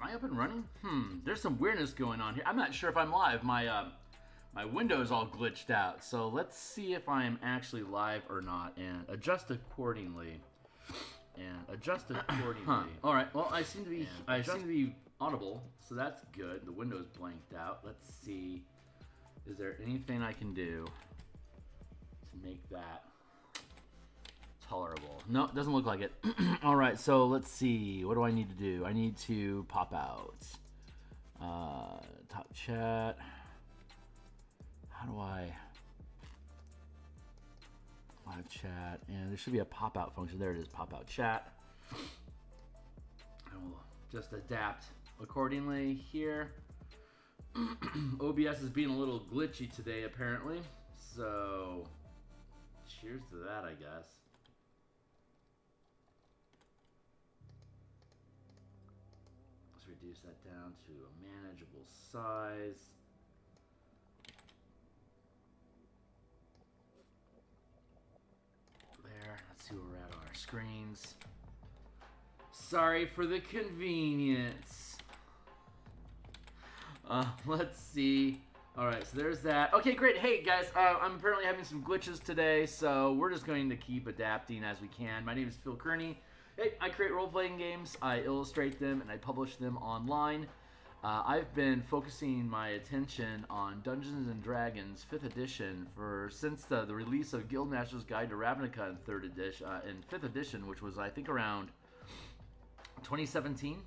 Am I up and running? There's some weirdness going on here. I'm not sure if I'm live. My window's all glitched out. So let's see if I am actually live or not and adjust accordingly. All right. Well, I seem to be audible, so that's good. The window's blanked out. Let's see. Is there anything I can do to make that tolerable? No, it doesn't look like it. All right, so let's see. What do I need to do? I need to pop out. Top chat. How do I... Live chat. And there should be a pop-out function. There it is, pop-out chat. I will just adapt accordingly here. OBS is being a little glitchy today, apparently. So, cheers to that, I guess. Let's reduce that down to a manageable size. There, let's see where we're at on our screens. Sorry for the convenience. Let's see. Alright, so there's that. Okay, great. Hey, guys, I'm apparently having some glitches today, so we're just going to keep adapting as we can. My name is Phil Kearney. Hey, I create role-playing games, I illustrate them, and I publish them online. I've been focusing my attention on Dungeons & Dragons 5th edition since the release of Guildmaster's Guide to Ravnica in 5th edition, which was, I think, around 2017.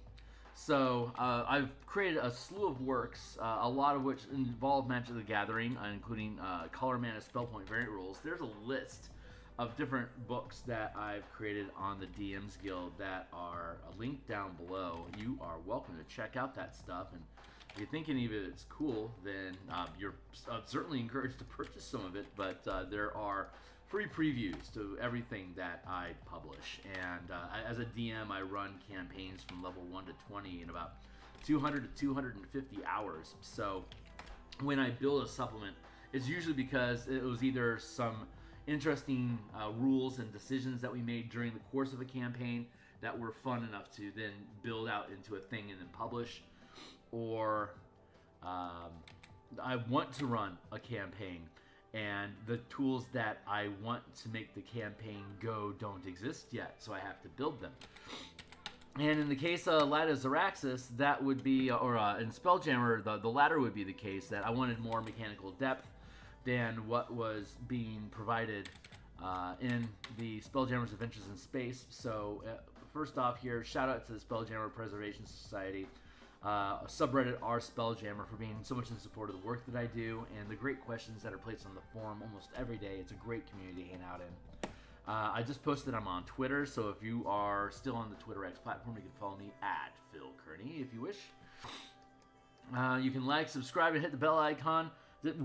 So I've created a slew of works, a lot of which involve Magic the Gathering, including color, mana, spell point, variant rules. There's a list of different books that I've created on the DMsGuild that are linked down below. You are welcome to check out that stuff, and if you think any of it is cool, then you're certainly encouraged to purchase some of it, but there are free previews to everything that I publish, and as a DM, I run campaigns from level 1 to 20 in about 200 to 250 hours. So when I build a supplement, it's usually because it was either some interesting rules and decisions that we made during the course of a campaign that were fun enough to then build out into a thing and then publish, or I want to run a campaign and the tools that I want to make the campaign go don't exist yet, so I have to build them. And in the case of Light of Xaryxis, that would be, or in Spelljammer, the latter would be the case, that I wanted more mechanical depth than what was being provided in the Spelljammer's Adventures in Space. So first off here, shout out to the Spelljammer Preservation Society, subreddit r/Spelljammer, for being so much in support of the work that I do and the great questions that are placed on the forum almost every day. It's a great community to hang out in. I just posted I'm on Twitter, so if you are still on the Twitter X platform, you can follow me at Phil Kearney if you wish. You can like, subscribe, and hit the bell icon.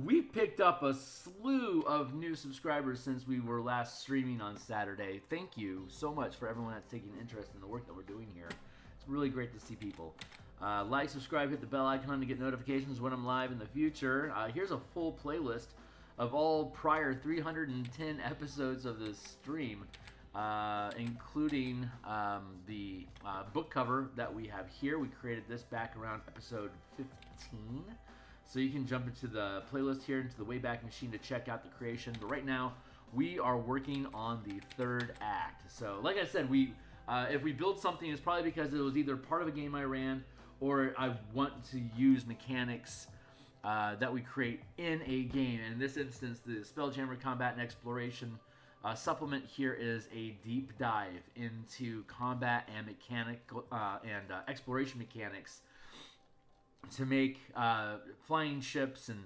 We've picked up a slew of new subscribers since we were last streaming on Saturday. Thank you so much for everyone that's taking interest in the work that we're doing here. It's really great to see people. Like, subscribe, hit the bell icon to get notifications when I'm live in the future. Here's a full playlist of all prior 310 episodes of this stream, including the book cover that we have here. We created this back around episode 15. So you can jump into the playlist here, into the Wayback Machine, to check out the creation. But right now, we are working on the third act. So like I said, if we build something, it's probably because it was either part of a game I ran, or I want to use mechanics that we create in a game. And in this instance, the Spelljammer Combat and Exploration supplement here is a deep dive into combat and mechanical and exploration mechanics to make flying ships and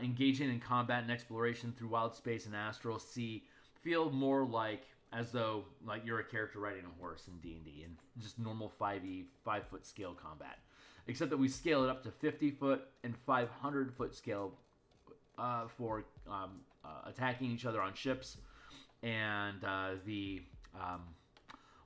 engaging in combat and exploration through wild space and astral sea feel more like as though like you're a character riding a horse in D&D and just normal 5foot scale combat, except that we scale it up to 50-foot and 500-foot scale for attacking each other on ships, and the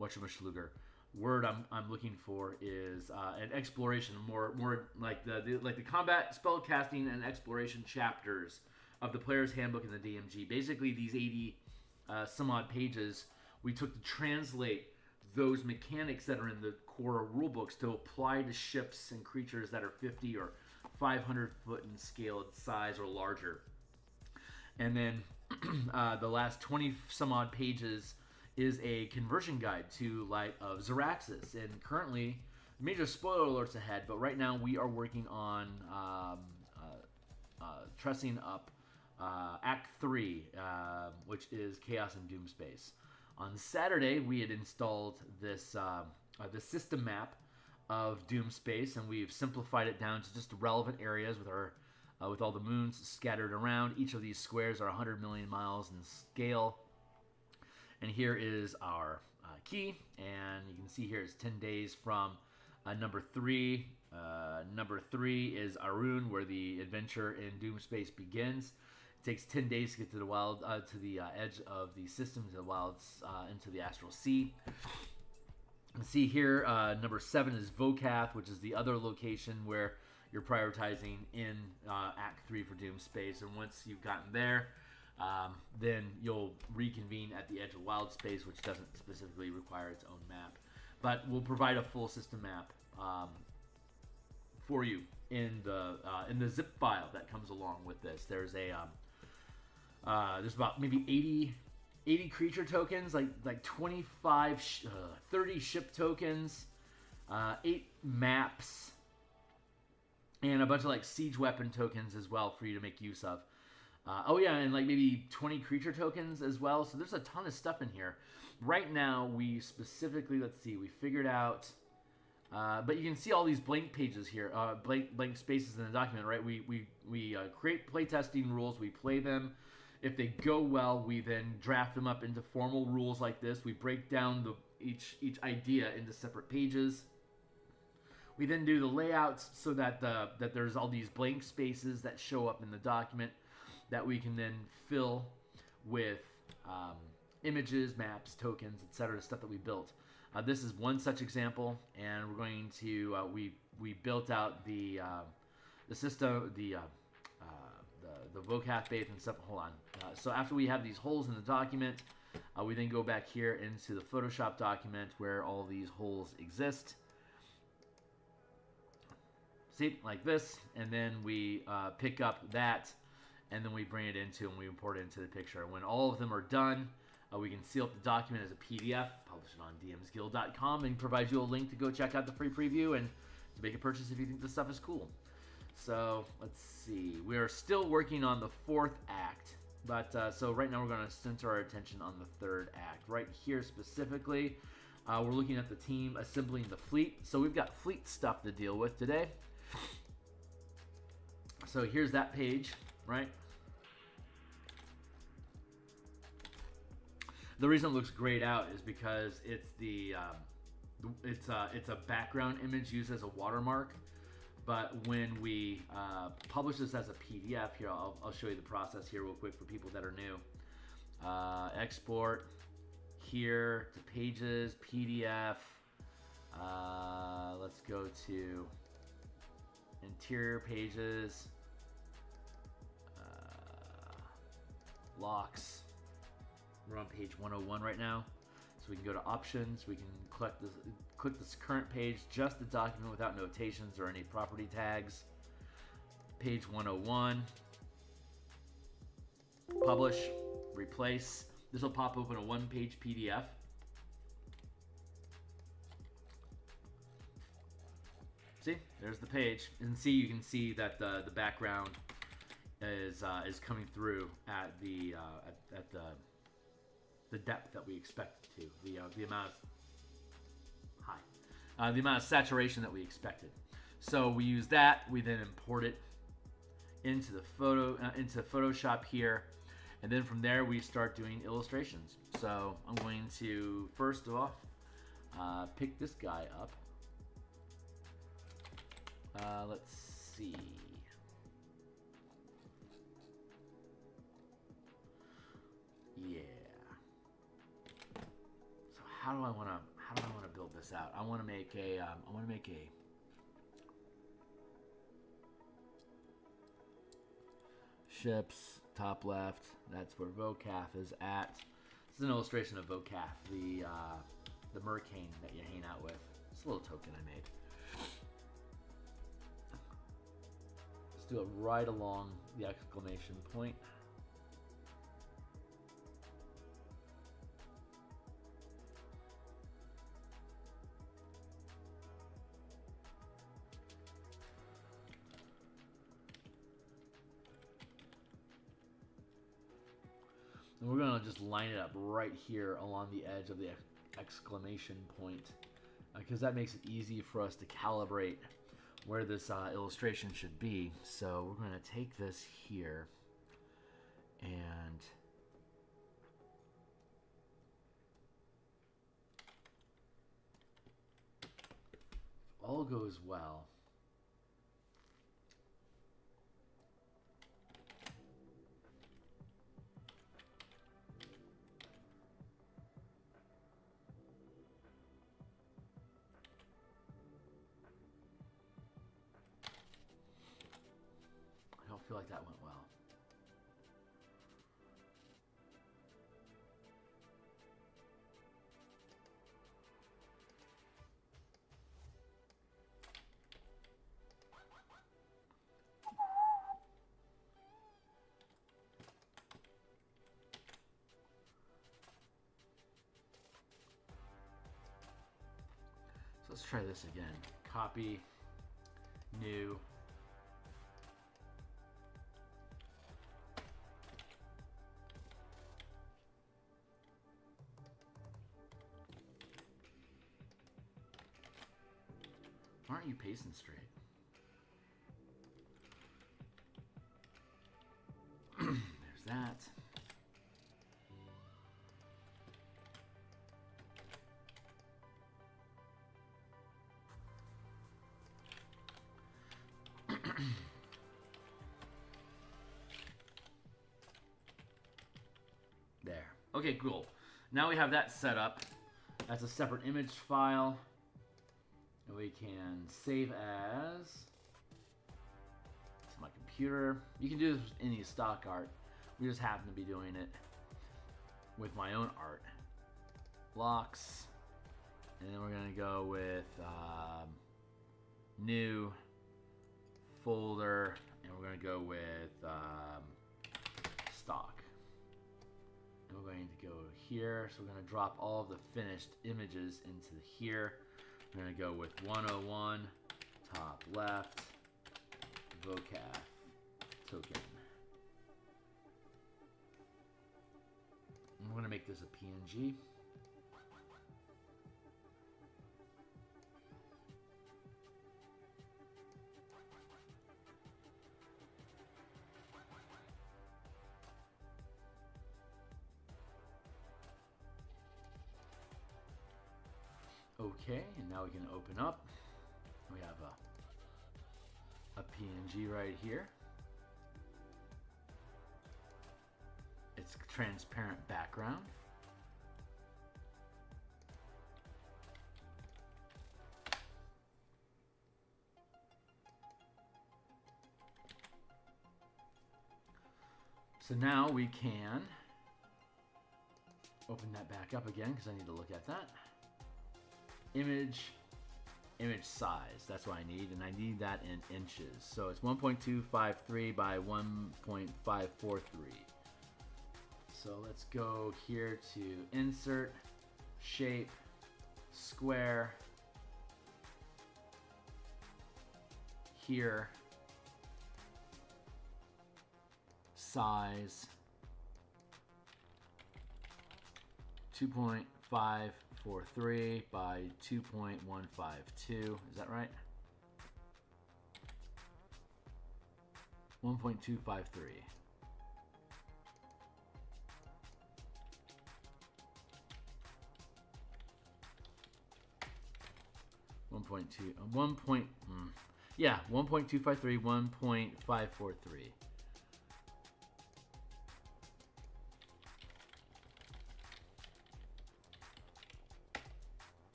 whatchamashluger word I'm looking for is an exploration, more like the combat, spell casting, and exploration chapters of the player's handbook in the DMG. Basically, these 80 some odd pages we took to translate those mechanics that are in the core rulebooks to apply to ships and creatures that are 50 or 500 foot in scale in size or larger. And then the last 20 some odd pages is a conversion guide to Light of Xaryxis. And currently, major spoiler alerts ahead, but right now we are working on trussing up Act 3, which is Chaos and Doomspace. On Saturday, we had installed this the system map of Doomspace, and we've simplified it down to just the relevant areas with our with all the moons scattered around. Each of these squares are 100 million miles in scale. And here is our key, and you can see here it's 10 days from number 3. Number 3 is Arun, where the adventure in Doomspace begins. It takes 10 days to get to the wild, to the edge of the system, to the wilds, into the Astral Sea. And see here, number 7 is Vokath, which is the other location where you're prioritizing in Act 3 for Doomspace. And once you've gotten there, then you'll reconvene at the edge of Wild Space, which doesn't specifically require its own map. But we'll provide a full system map for you in the zip file that comes along with this. There's there's about maybe 80 creature tokens, like 25, 30 ship tokens, 8 maps, and a bunch of like siege weapon tokens as well for you to make use of. Oh yeah, and like maybe 20 creature tokens as well. So there's a ton of stuff in here. Right now, we specifically, let's see, we figured out, but you can see all these blank pages here, blank spaces in the document, right? We create playtesting rules, we play them. If they go well, we then draft them up into formal rules like this. We break down each idea into separate pages. We then do the layouts so that there's all these blank spaces that show up in the document that we can then fill with images, maps, tokens, etc., stuff that we built. This is one such example, and we're going to we built out the system, the Vokath base and stuff. Hold on. So after we have these holes in the document, we then go back here into the Photoshop document where all these holes exist. See, like this, and then we pick up that, and then we bring it into and we import it into the picture. When all of them are done, we can seal up the document as a PDF, publish it on DMsGuild.com, and provide you a link to go check out the free preview and to make a purchase if you think this stuff is cool. So let's see. We are still working on the 4th act, but so right now we're going to center our attention on the 3rd act. Right here specifically, we're looking at the team assembling the fleet. So we've got fleet stuff to deal with today. So here's that page, right? The reason it looks grayed out is because it's it's a background image used as a watermark. But when we publish this as a PDF, here I'll show you the process here real quick for people that are new. Export here to pages, PDF. Let's go to interior pages, locks. We're on page 101 right now, so we can go to options. We can click this current page, just the document without notations or any property tags. Page 101. Publish, replace. This will pop open a one-page PDF. See, there's the page, and see, you can see that the background is coming through at the depth that we expect it to, the amount of the amount of saturation that we expected. So we use that. We then import it into the into Photoshop here, and then from there we start doing illustrations. So I'm going to first off pick this guy up. Let's see. Yeah. So how do I want to build this out? I want to make a ships, top left. That's where Vokath is at. This is an illustration of Vokath, the mercane that you hang out with. It's a little token I made. Let's do it right along the exclamation point. And we're going to just line it up right here along the edge of the exclamation point, because that makes it easy for us to calibrate where this illustration should be. So we're going to take this here and if all goes well, I feel like that went well. So let's try this again. Copy, new. Why aren't you pacing straight? There's that. There. Okay, cool. Now we have that set up. That's a separate image file. And we can save as to my computer. You can do this with any stock art. We just happen to be doing it with my own art. Locks. And then we're going to go with new folder. And we're going to go with stock. And we're going to go here. So we're going to drop all of the finished images into here. We're going to go with 101, top left, vocab, token. And we're going to make this a PNG. Okay, and now we can open up. We have a PNG right here. It's transparent background. So now we can open that back up again because I need to look at that. Image size, that's what I need, and I need that in inches. So it's 1.253 by 1.543. So let's go here to insert, shape, square, here, size, 2.543 by 2.152. Is that right? 1.253. 1.253, 1.543.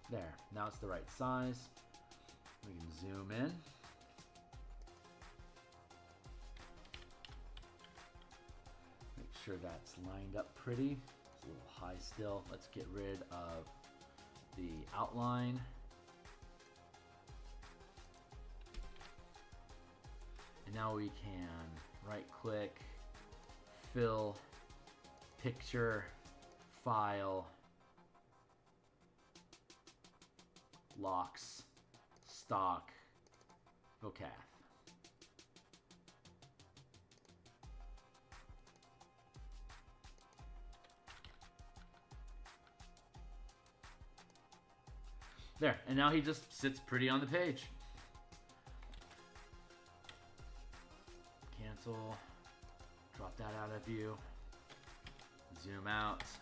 There, now it's the right size. We can zoom in. Make sure that's lined up pretty. It's a little high still. Let's get rid of the outline. And now we can right click, fill, picture, file, locks, stock, vocath. There, and now he just sits pretty on the page. Cancel, drop that out of view, zoom out. Let's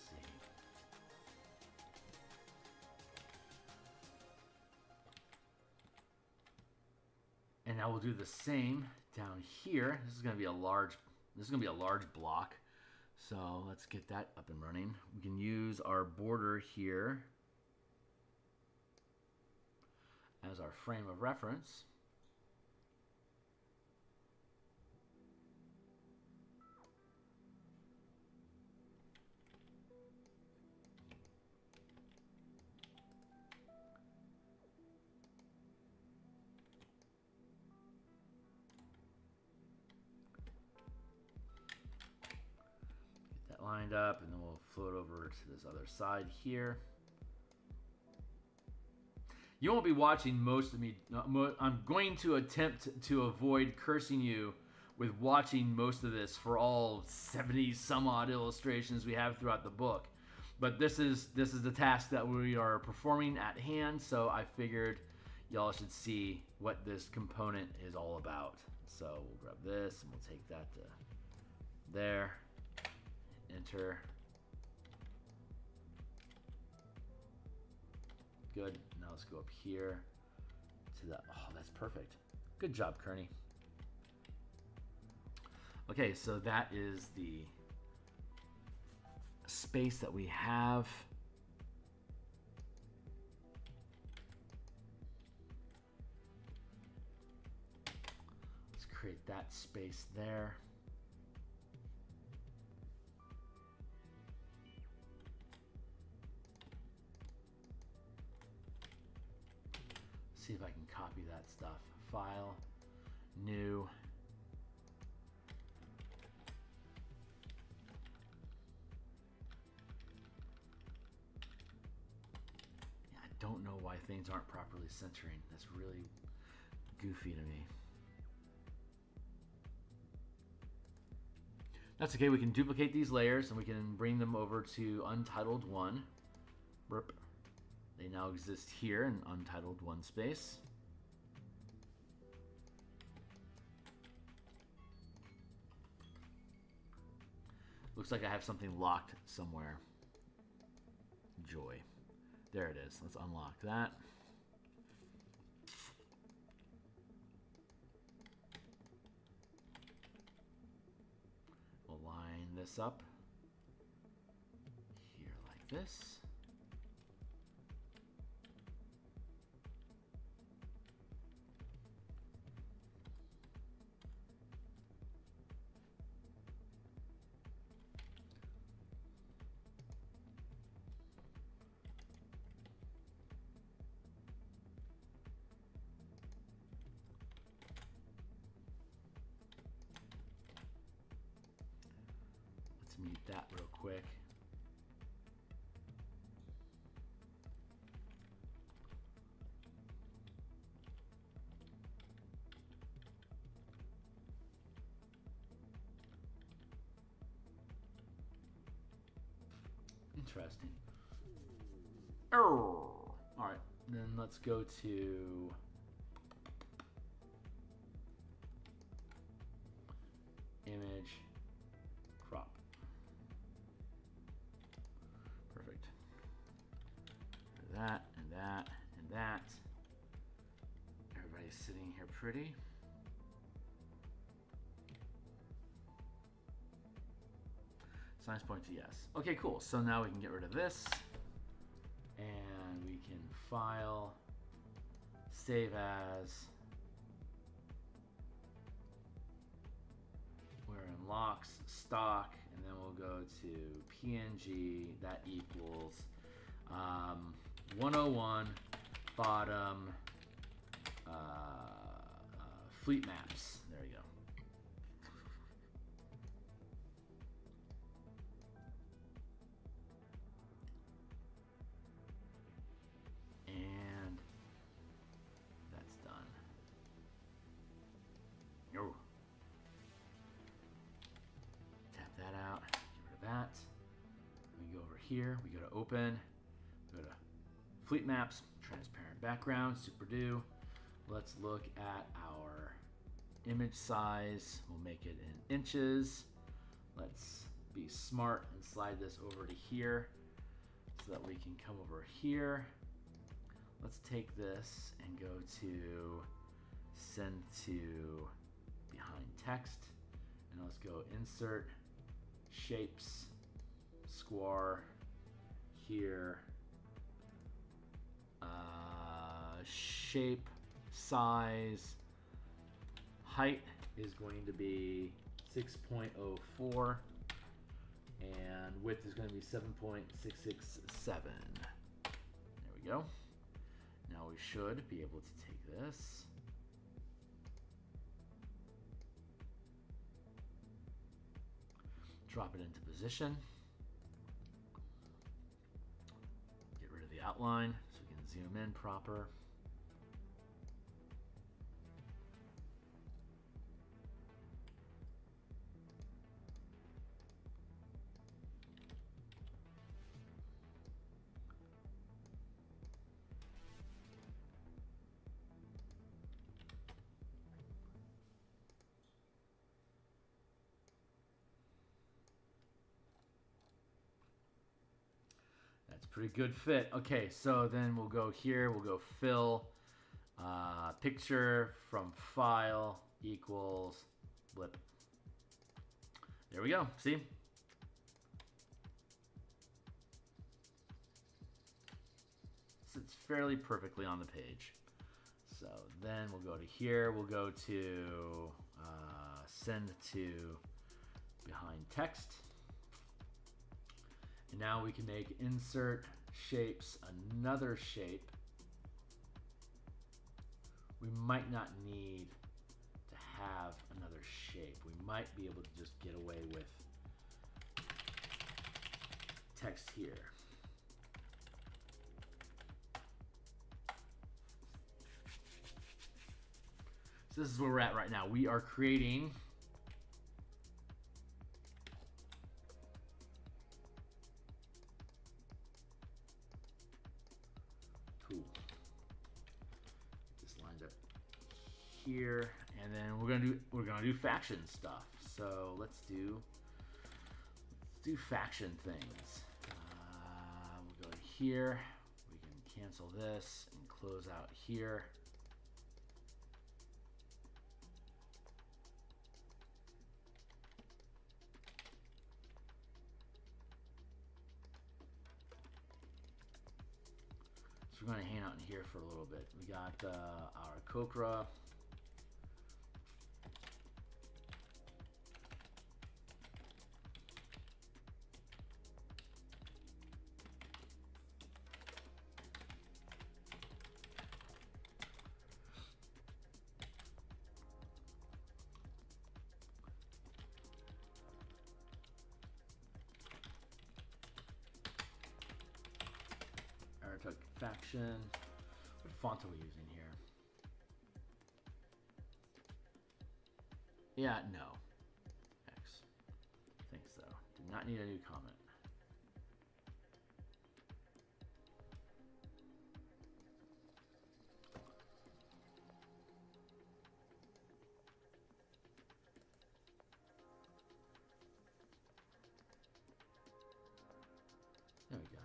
see. And now we'll do the same down here. This is going to be a large block. So let's get that up and running. We can use our border here as our frame of reference. Lined up, and then we'll float over to this other side here. You won't be watching most of me. I'm going to attempt to avoid cursing you with watching most of this for all 70 some odd illustrations we have throughout the book. But this is the task that we are performing at hand, so I figured y'all should see what this component is all about. So we'll grab this and we'll take that to there. Enter. Good. Now let's go up here to that. Oh, that's perfect. Good job, Kearney. Okay, so that is the space that we have. Let's create that space there. See if I can copy that stuff. File, new. Yeah, I don't know why things aren't properly centering. That's really goofy to me. That's okay, we can duplicate these layers and we can bring them over to Untitled 1. Burp. They now exist here in Untitled 1 space. Looks like I have something locked somewhere. Joy. There it is. Let's unlock that. We'll line this up here like this. Mute that real quick. Interesting. All right, then let's go to image. Crop. Perfect. That and that and that. Everybody's sitting here pretty. Science point to yes. Okay, cool. So now we can get rid of this. And we can file, save as. We're in locks, stock, and then we'll go to PNG. That equals 101 bottom fleet maps. There you go. And that's done. Oh. Tap that out. Get rid of that. We go over here. We go to open. Go to fleet maps. Transparent background. Super do. Let's look at our image size. We'll make it in inches. Let's be smart and slide this over to here so that we can come over here. Let's take this and go to send to behind text, and let's go insert shapes, square here, shape size, height is going to be 6.04 and width is going to be 7.667. There we go. Now we should be able to take this, drop it into position, get rid of the outline so we can zoom in proper. Pretty good fit. Okay, so then we'll go here, we'll go fill, picture from file equals blip. There we go, see? Sits fairly perfectly on the page. So then we'll go to here, we'll go to send to behind text. And now we can make insert shapes, another shape. We might not need to have another shape. We might be able to just get away with text here. So this is where we're at right now. We are creating here, and then we're gonna do faction stuff. So let's do faction things. We'll go here. We can cancel this and close out here. So we're gonna hang out in here for a little bit. We got our Copra. Faction. What font are we using here? Yeah, no. X. I think so. Do not need a new comment. There we go.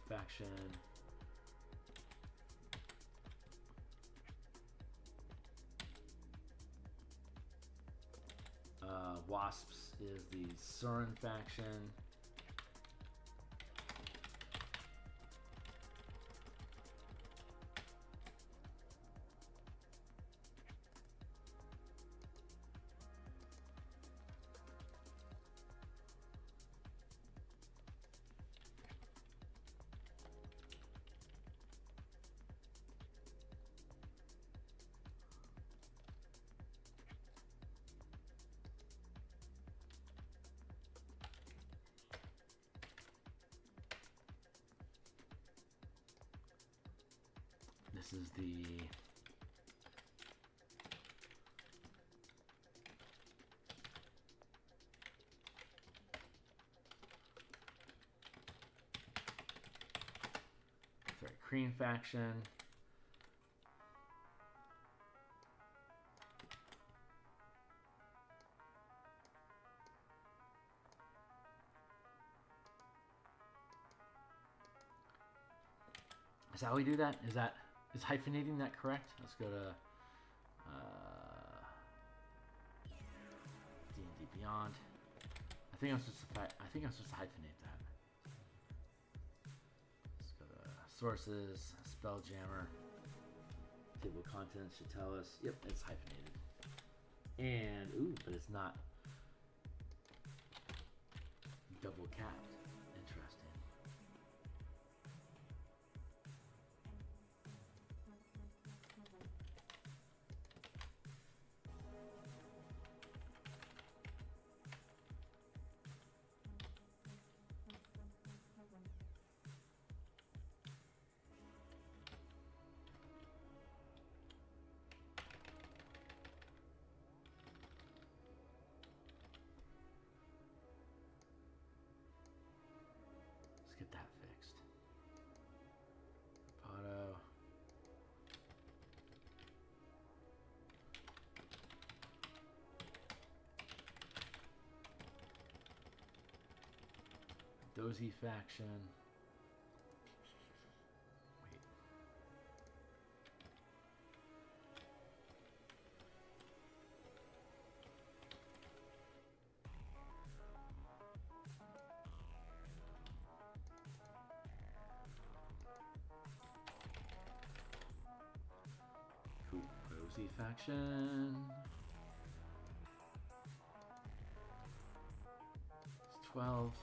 Faction. Wasps is the Surin faction. This is the Cream faction. Is that how we do that? Is hyphenating that correct? Let's go to D&D Beyond. I think I'm supposed to hyphenate that. Let's go to sources, Spelljammer. Table of contents should tell us. Yep, it's hyphenated. And ooh, but it's not double capped. Interesting. Get that fixed. Auto. Dozy faction. Wait. Cool. Dozy faction. It's 12.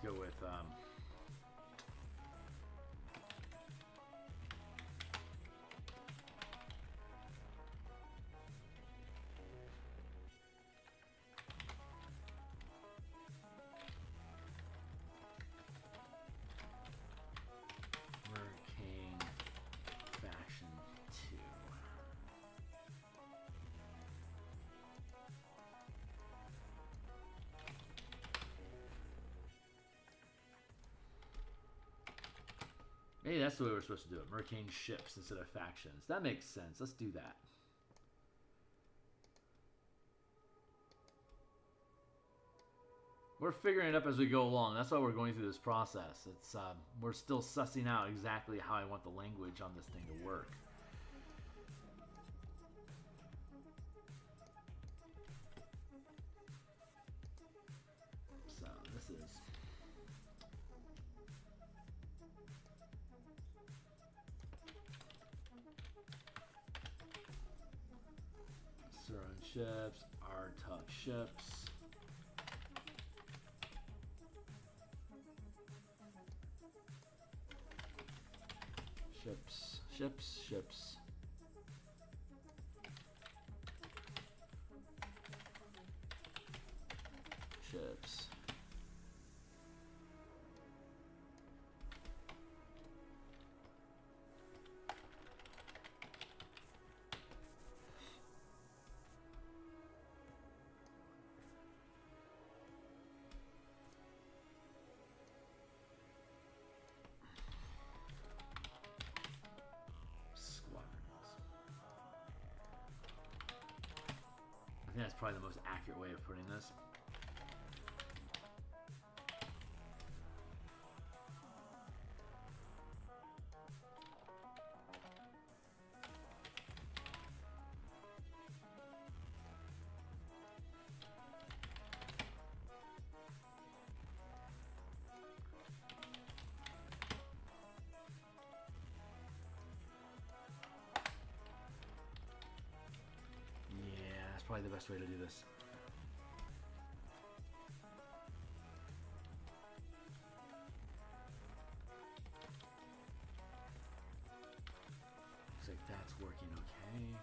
Go with King faction 2. Maybe that's the way we're supposed to do it. Mercane ships instead of factions. That makes sense. Let's do that. We're figuring it up as we go along. That's why we're going through this process. It's we're still sussing out exactly how I want the language on this thing to work. So this is Surin ships, Artuk ships. Ships, ships, ships. Ships. I think that's probably the most accurate way of putting this. best way to do this. Looks like that's working okay.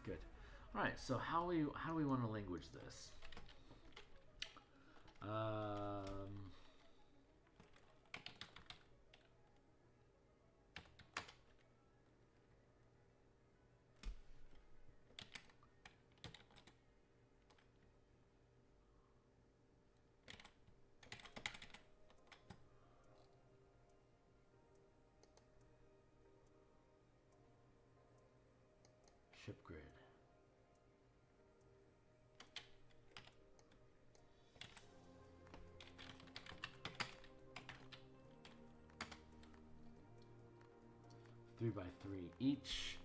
Good. All right. So how do we want to language this? Ship grid. Three by three each.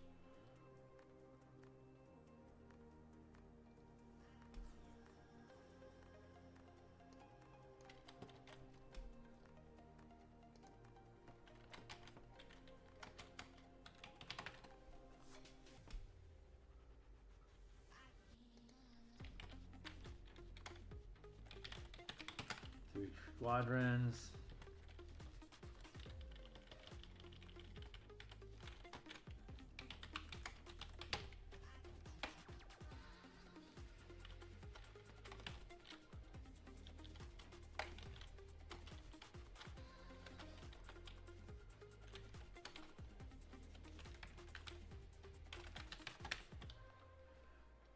Three squadrons.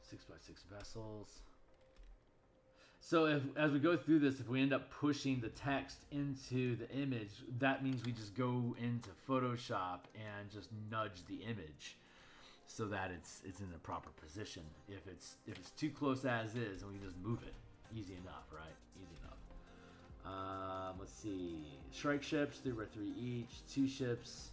Six by six vessels. So as we go through this, if we end up pushing the text into the image, that means we just go into Photoshop and just nudge the image so that it's in the proper position. If it's too close as is, then we can just move it. Easy enough, right? Easy enough. Let's see. Strike ships, 3 by 3 each. 2 ships.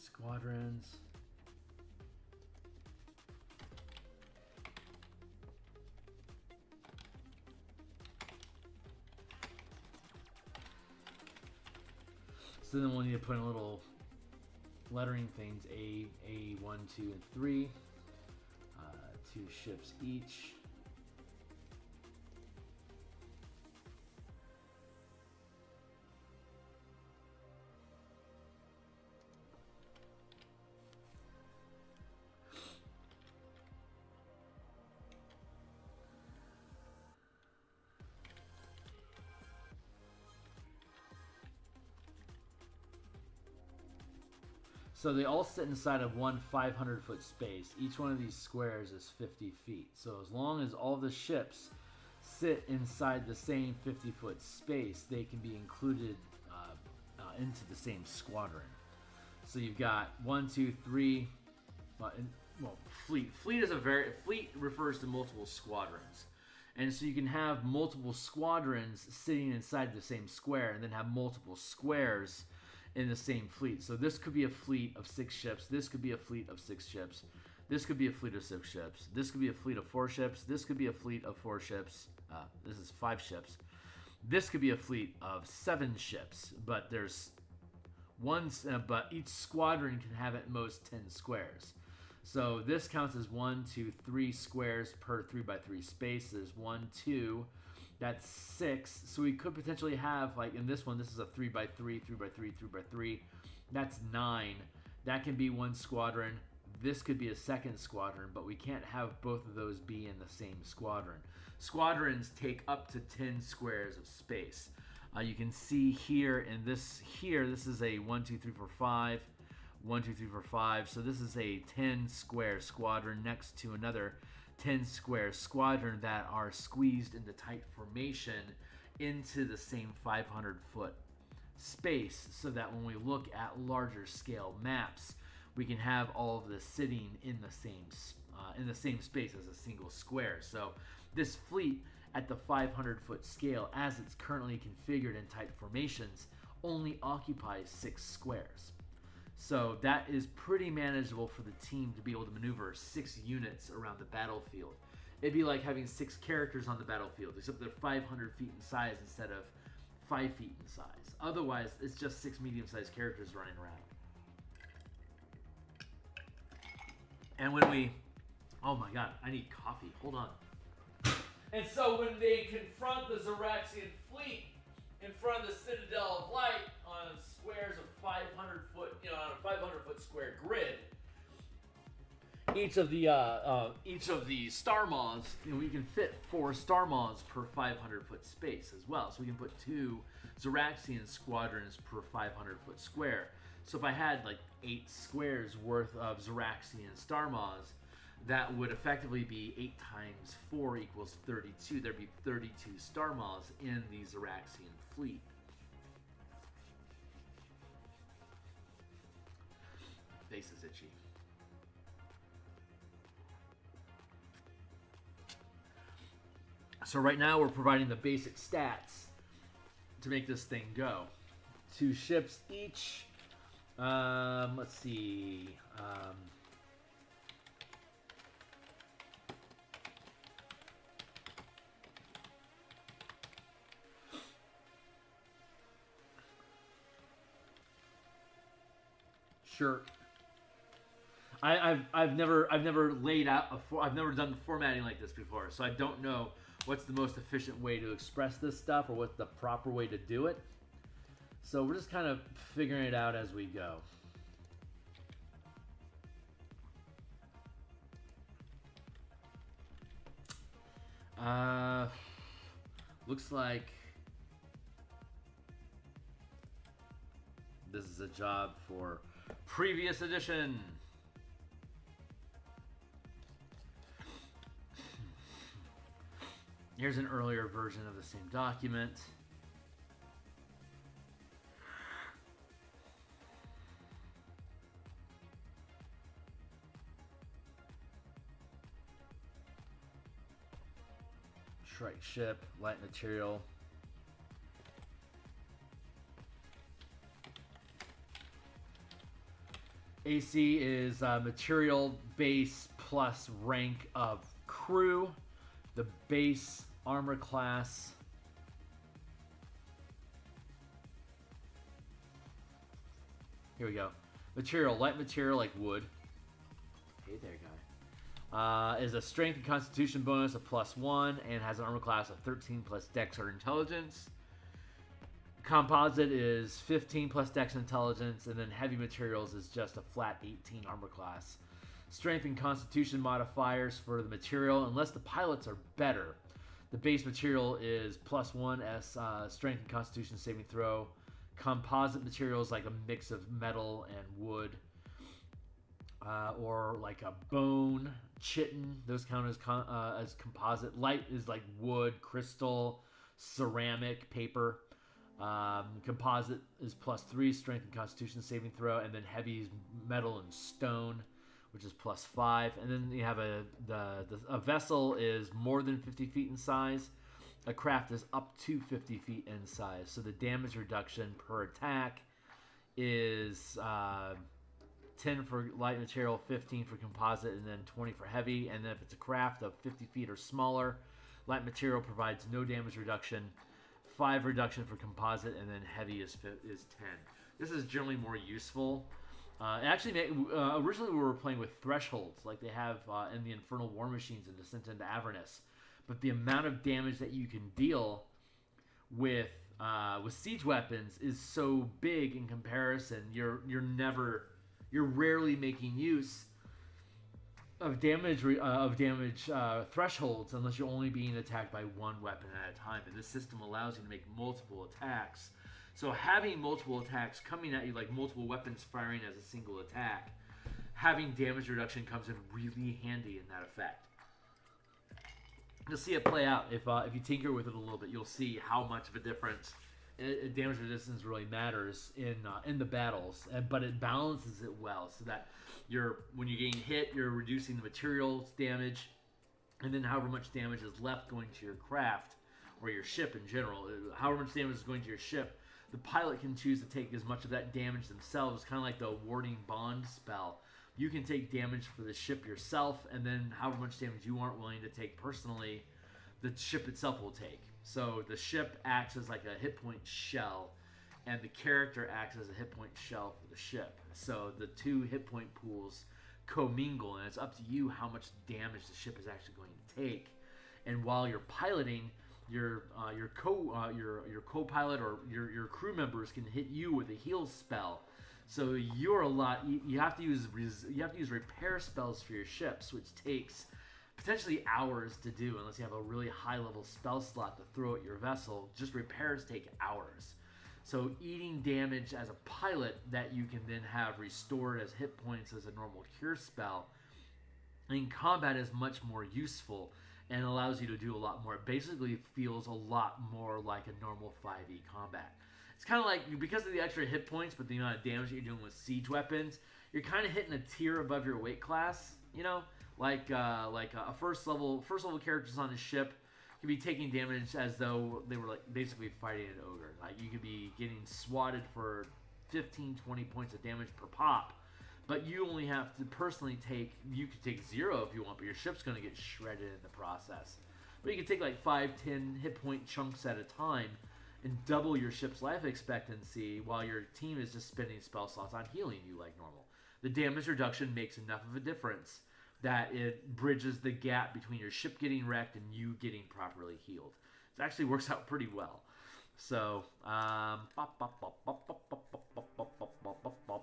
Squadrons. So then we'll need to put in little lettering things: A, 1, 2, and 3. 2 ships each. So they all sit inside of one 500-foot space. Each one of these squares is 50 feet. So as long as all the ships sit inside the same 50-foot space, they can be included into the same squadron. So you've got 1, 2, 3. Fleet. Fleet refers to multiple squadrons, and so you can have multiple squadrons sitting inside the same square, and then have multiple squares in the same fleet. So this could be a fleet of 6 ships. This could be a fleet of 6 ships. This could be a fleet of 6 ships. This could be a fleet of 4 ships. This could be a fleet of 4 ships. This is 5 ships. This could be a fleet of 7 ships. But there's one. But each squadron can have at most 10 squares. So this counts as 1, 2, 3 squares per 3 by 3 space. There's 1, 2. That's 6. So we could potentially have, like in this one, this is a 3 by 3, 3 by 3, 3 by 3. That's 9. That can be one squadron. This could be a second squadron, but we can't have both of those be in the same squadron. Squadrons take up to 10 squares of space. You can see here in this this is a 1, 2, 3, 4, 5. 1, 2, 3, 4, 5. So this is a 10 square squadron next to another 10 square squadron that are squeezed into tight formation into the same 500-foot space, so that when we look at larger scale maps, we can have all of this sitting in the same in the same space as a single square. So this fleet at the 500-foot scale, as it's currently configured in tight formations, only occupies 6 squares. So that is pretty manageable for the team to be able to maneuver 6 units around the battlefield. It'd be like having 6 characters on the battlefield, except they're 500 feet in size instead of 5 feet in size. Otherwise, it's just 6 medium-sized characters running around. And when we... Oh my god, I need coffee. Hold on. And so when they confront the Xaryxian fleet in front of the Citadel of Light on squares of 500 foot, on a 500-foot square grid, each of the star maws, we can fit 4 star maws per 500-foot space as well. So we can put 2 Xaryxian squadrons per 500-foot square. So if I had like 8 squares worth of Xaryxian star maws, that would effectively be 8 times 4 equals 32. There'd be 32 star maws in the Xaryxian fleet. Face is itchy. So right now we're providing the basic stats to make this thing go. 2 ships each. Let's see. Sure. I've never laid out I've never done formatting like this before, so I don't know what's the most efficient way to express this stuff or what's the proper way to do it. So we're just kind of figuring it out as we go. Looks like this is a job for previous edition. Here's an earlier version of the same document. Strike ship, light material. AC is material base plus rank of crew. The base armor class. Here we go. Material, light material like wood. Hey there, guy. Is a strength and constitution bonus of +1 and has an armor class of 13 plus dex or intelligence. Composite is 15 plus dex and intelligence, and then heavy materials is just a flat 18 armor class. Strength and constitution modifiers for the material, unless the pilots are better. The base material is +1 as strength and constitution saving throw. Composite materials like a mix of metal and wood, or like a bone, chitin. Those count as composite. Light is like wood, crystal, ceramic, paper. Composite is +3 strength and constitution saving throw, and then heavy is metal and stone, which is +5. And then you have a vessel is more than 50 feet in size. A craft is up to 50 feet in size. So the damage reduction per attack is 10 for light material, 15 for composite, and then 20 for heavy. And then if it's a craft of 50 feet or smaller, light material provides no damage reduction, 5 reduction for composite, and then heavy is 10. This is generally more useful. Actually, originally we were playing with thresholds like they have in the Infernal War Machines in Descent into Avernus. But the amount of damage that you can deal with siege weapons is so big in comparison. You're rarely making use of damage thresholds unless you're only being attacked by one weapon at a time. And this system allows you to make multiple attacks. So having multiple attacks coming at you, like multiple weapons firing as a single attack, having damage reduction comes in really handy in that effect. You'll see it play out. If you tinker with it a little bit, you'll see how much of a difference damage resistance really matters in the battles, but it balances it well so that when you're getting hit, you're reducing the materials damage, and then however much damage is left going to your craft or your ship in general, however much damage is going to your ship, the pilot can choose to take as much of that damage themselves, kind of like the warding bond spell. You can take damage for the ship yourself, and then however much damage you aren't willing to take personally, the ship itself will take. So the ship acts as like a hit point shell, and the character acts as a hit point shell for the ship. So the two hit point pools commingle, and it's up to you how much damage the ship is actually going to take. And while you're piloting, your co-pilot or your crew members can hit you with a heal spell. So you have to use repair spells for your ships, which takes potentially hours to do unless you have a really high level spell slot to throw at your vessel. Just repairs take hours. So eating damage as a pilot that you can then have restored as hit points as a normal cure spell in combat is much more useful and allows you to do a lot more. It basically feels a lot more like a normal 5e combat. It's kind of like, because of the extra hit points, but the amount of damage that you're doing with siege weapons, you're kind of hitting a tier above your weight class, you know? Like a first level characters on a ship could be taking damage as though they were like basically fighting an ogre. Like you could be getting swatted for 15, 20 points of damage per pop, but you only have to personally you could take 0 if you want, but your ship's going to get shredded in the process. But you can take like 5, 10 hit point chunks at a time and double your ship's life expectancy while your team is just spending spell slots on healing you like normal. The damage reduction makes enough of a difference that it bridges the gap between your ship getting wrecked and you getting properly healed. It actually works out pretty well. So,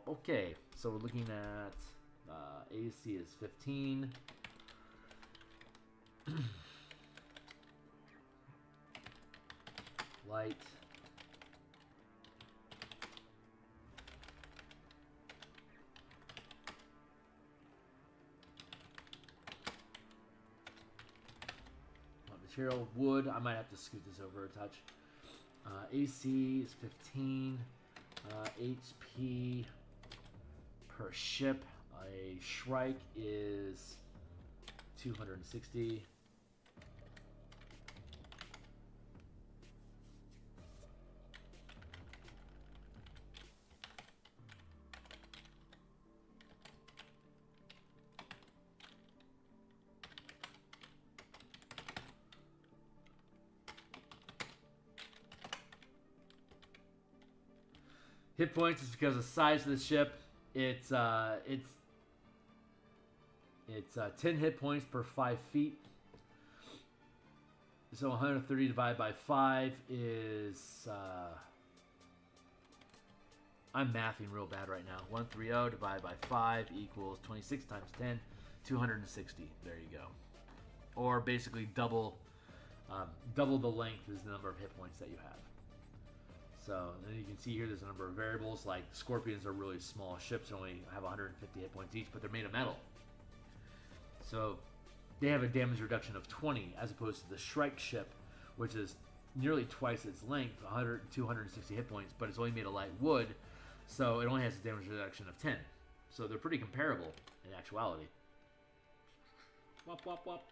okay, so we're looking at AC is 15. Light. Material, wood. I might have to scoot this over a touch. AC is 15. HP per ship. A Shrike is 260. Hit points is because of the size of the ship. It's 10 hit points per 5 feet. So 130 divided by 5 is I'm mathing real bad right now. 130 divided by 5 equals 26 times 10, 260. There you go. Or basically double the length is the number of hit points that you have. So then you can see here there's a number of variables, like Scorpions are really small ships, only have 150 hit points each, but they're made of metal. So they have a damage reduction of 20 as opposed to the Shrike ship, which is nearly twice its length, 260 hit points, but it's only made of light wood, so it only has a damage reduction of 10. So they're pretty comparable in actuality. Wop, wop, wop.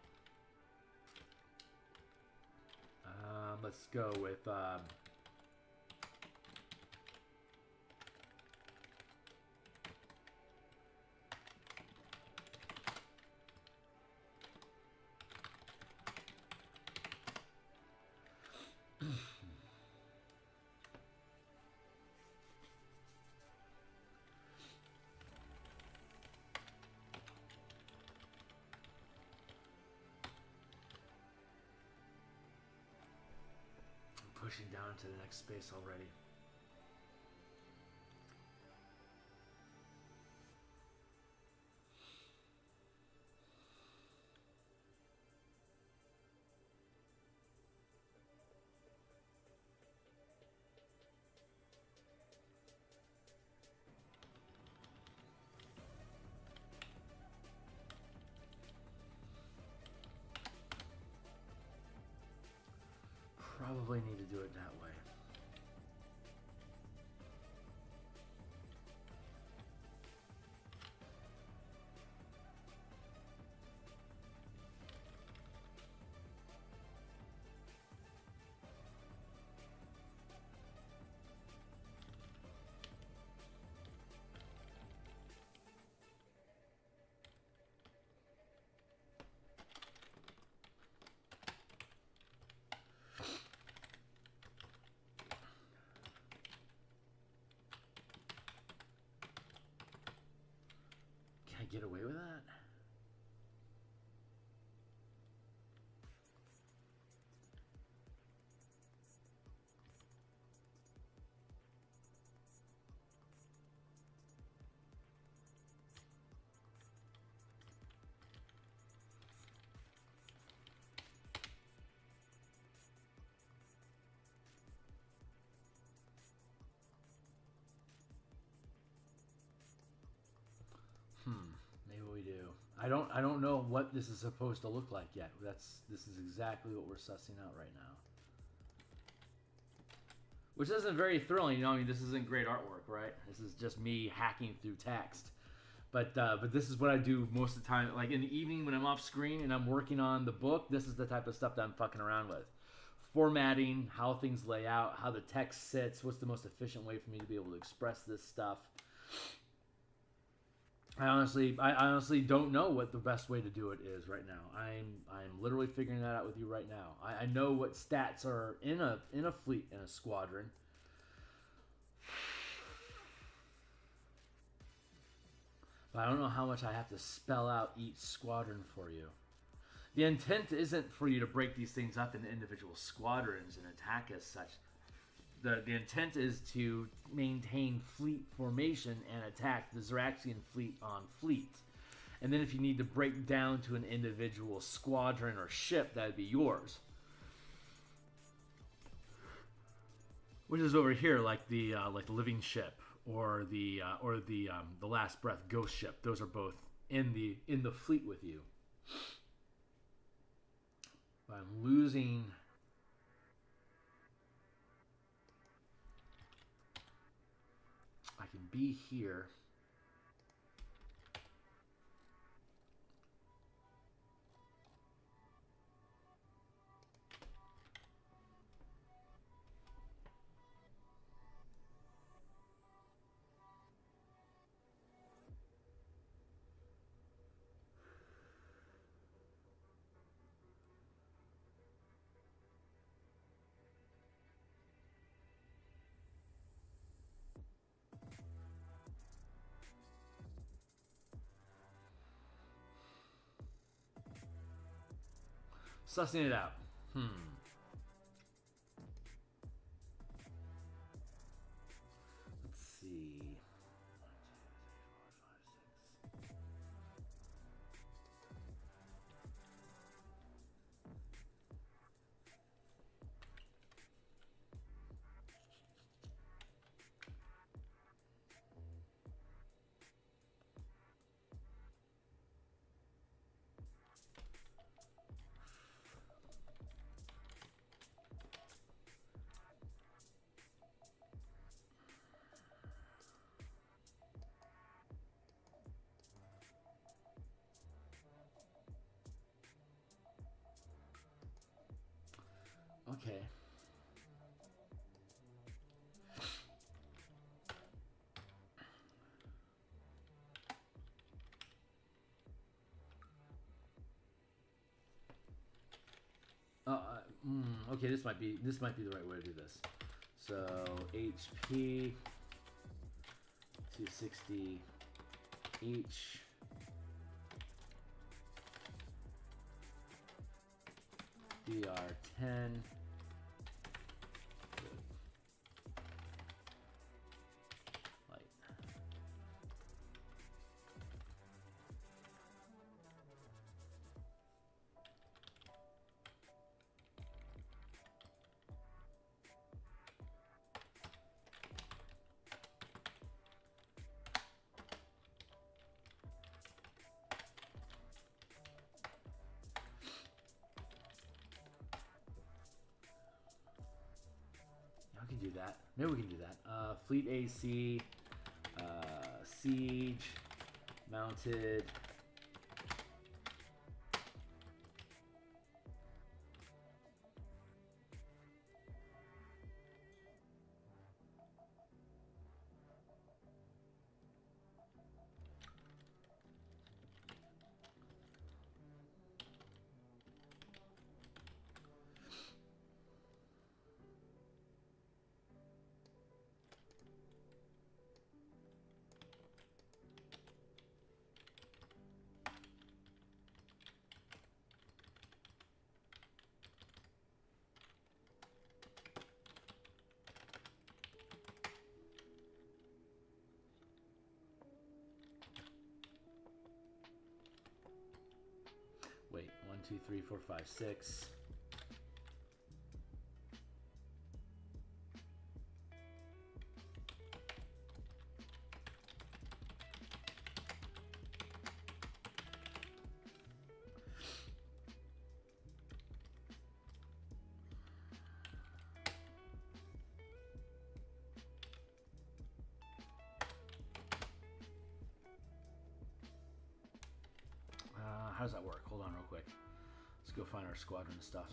Let's go with pushing down to the next space already. Probably need to do it that way. get away with that? Maybe we do. I don't know what this is supposed to look like yet. This is exactly what we're sussing out right now. Which isn't very thrilling, you know. I mean, this isn't great artwork, right? This is just me hacking through text. But this is what I do most of the time. Like in the evening when I'm off screen and I'm working on the book, this is the type of stuff that I'm fucking around with. Formatting, how things lay out, how the text sits, what's the most efficient way for me to be able to express this stuff. I honestly don't know what the best way to do it is right now. I'm literally figuring that out with you right now. I know what stats are in a fleet, in a squadron. But I don't know how much I have to spell out each squadron for you. The intent isn't for you to break these things up into individual squadrons and attack as such. The intent is to maintain fleet formation and attack the Xaryxian fleet on fleet. And then if you need to break down to an individual squadron or ship, that'd be yours. Which is over here, like the living ship or the last breath ghost ship. Those are both in the fleet with you. But I'm losing. I can be here. Sussing it out. Let's see. 1, 2, 3, 4, 5, 6. Okay. Okay, this might be the right way to do this. So HP 260 H DR10. Light. We can do that. Maybe we can do that. Fleet AC, Siege, Mounted. 2, 3, 4, 5, 6. How does that work? Hold on real quick. Let's go find our squadron stuff.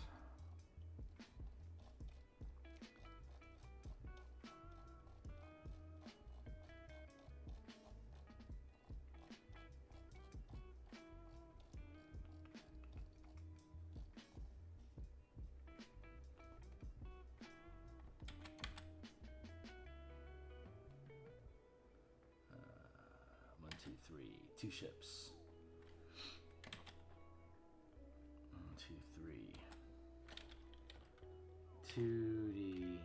One, two, three. 2 ships. 2D.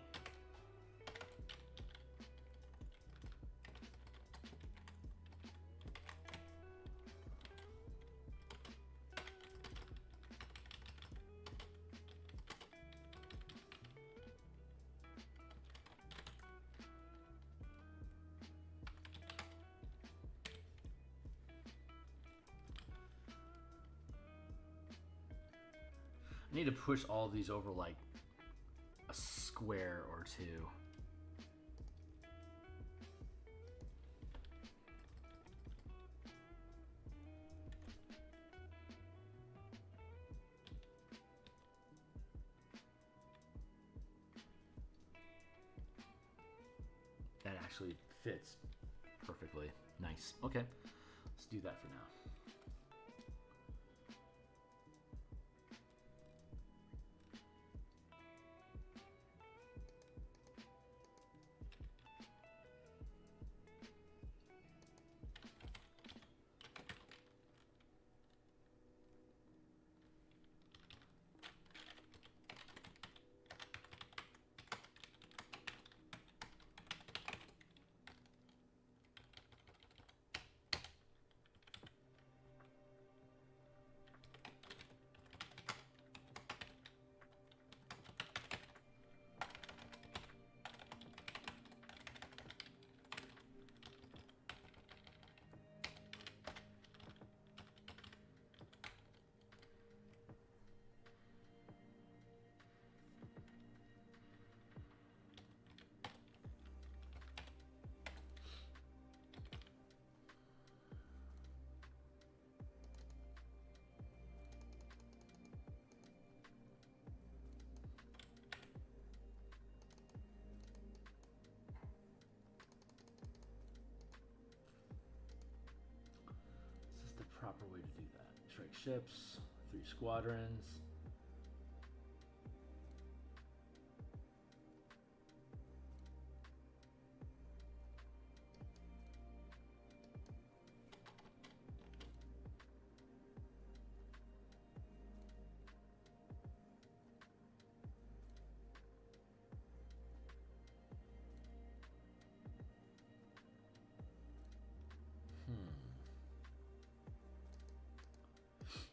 I need to push all these over like a square or 2. That actually fits perfectly. Nice. Okay, let's do that for now. Proper way to do that. Strike ships, 3 squadrons.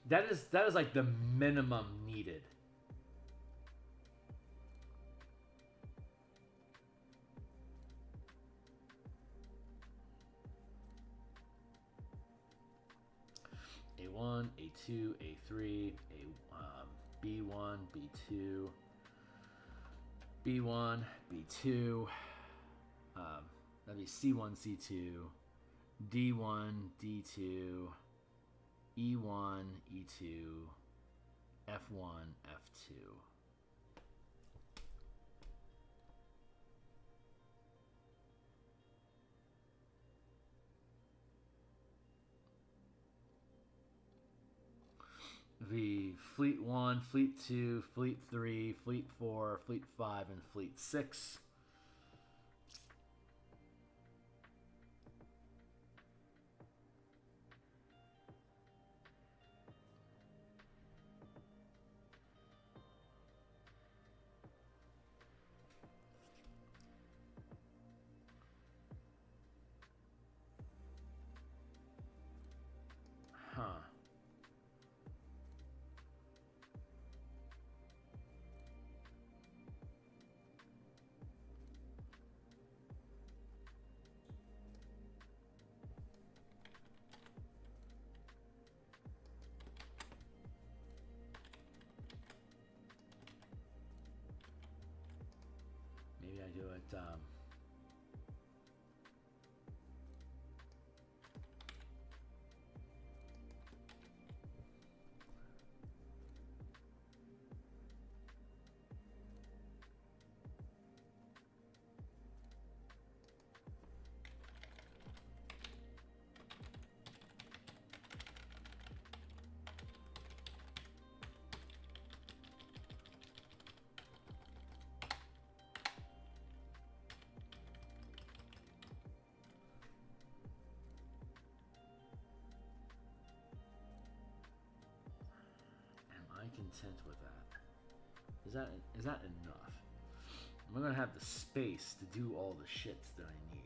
That is like the minimum needed. A1, A2, A3, B1, B2, B1, B2. That'd be C1, C2, D1, D2. E1, E2, F1, F2. The Fleet 1, Fleet 2, Fleet 3, Fleet 4, Fleet 5, and Fleet 6. Huh. maybe I do it. Content with that. Is that enough? Am I gonna have the space to do all the shits that I need?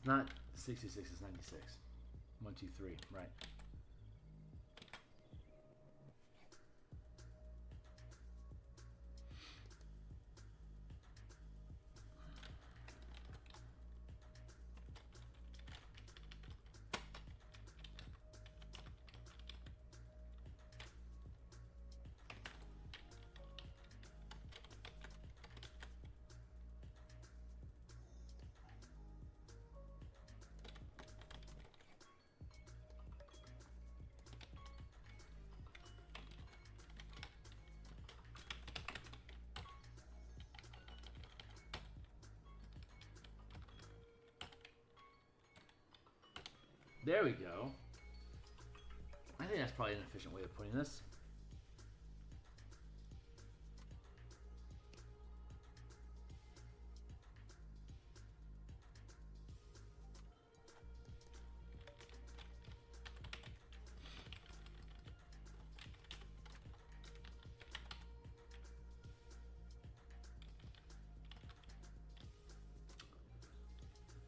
Not 66, it's 96. 1, 2, 3, right. There we go. I think that's probably an efficient way of putting this.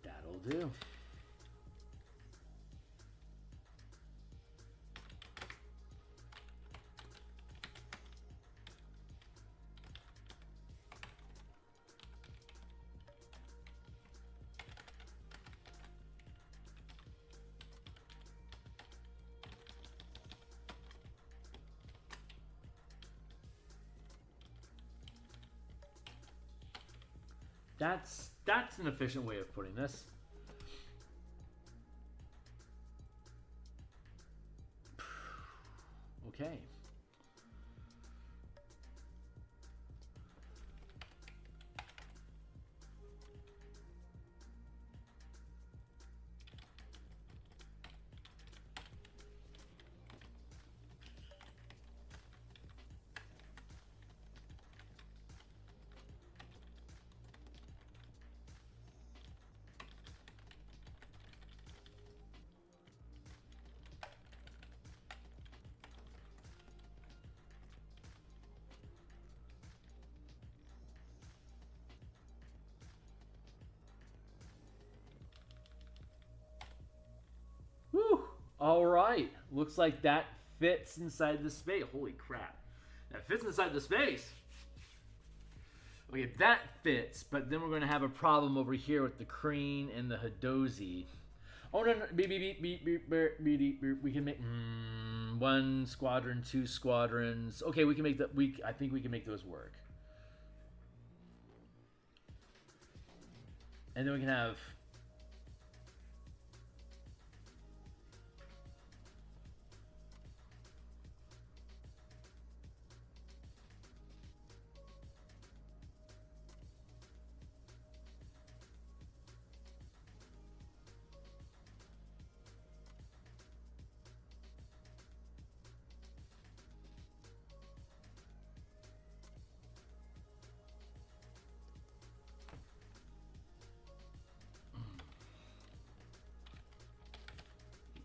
That'll do. That's an efficient way of putting this. Okay. All right. Looks like that fits inside the space. Holy crap. That fits inside the space. Okay, that fits, but then we're going to have a problem over here with the crane and the Hadozi. Oh, no. We can make one squadron, 2 squadrons. Okay, we can make that. I think we can make those work. And then we can have...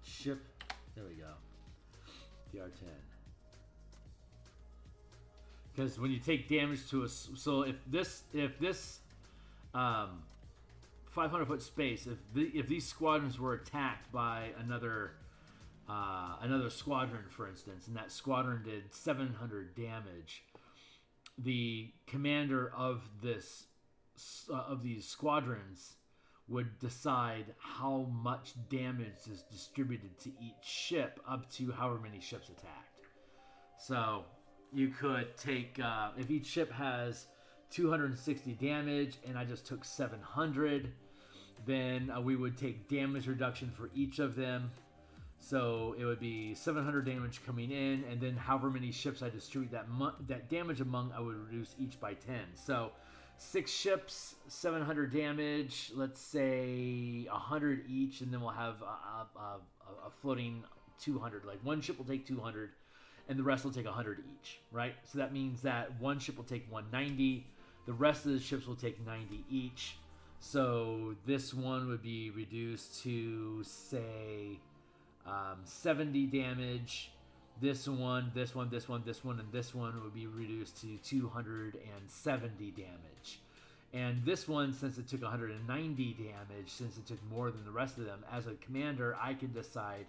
Ship. There we go. DR10. Because when you take damage to a... So if this 500-foot space, if these squadrons were attacked by another squadron, for instance, and that squadron did 700 damage, the commander of these squadrons would decide how much damage is distributed to each ship up to however many ships attacked. So you could take, if each ship has 260 damage and I just took 700, then we would take damage reduction for each of them. So it would be 700 damage coming in, and then however many ships I distribute that damage among, I would reduce each by 10. So 6 ships, 700 damage, let's say 100 each, and then we'll have a floating 200. Like one ship will take 200, and the rest will take 100 each, right? So that means that one ship will take 190, the rest of the ships will take 90 each. So this one would be reduced to, say, 70 damage. This one, and this one would be reduced to 270 damage. And this one, since it took 190 damage, since it took more than the rest of them, as a commander, I can decide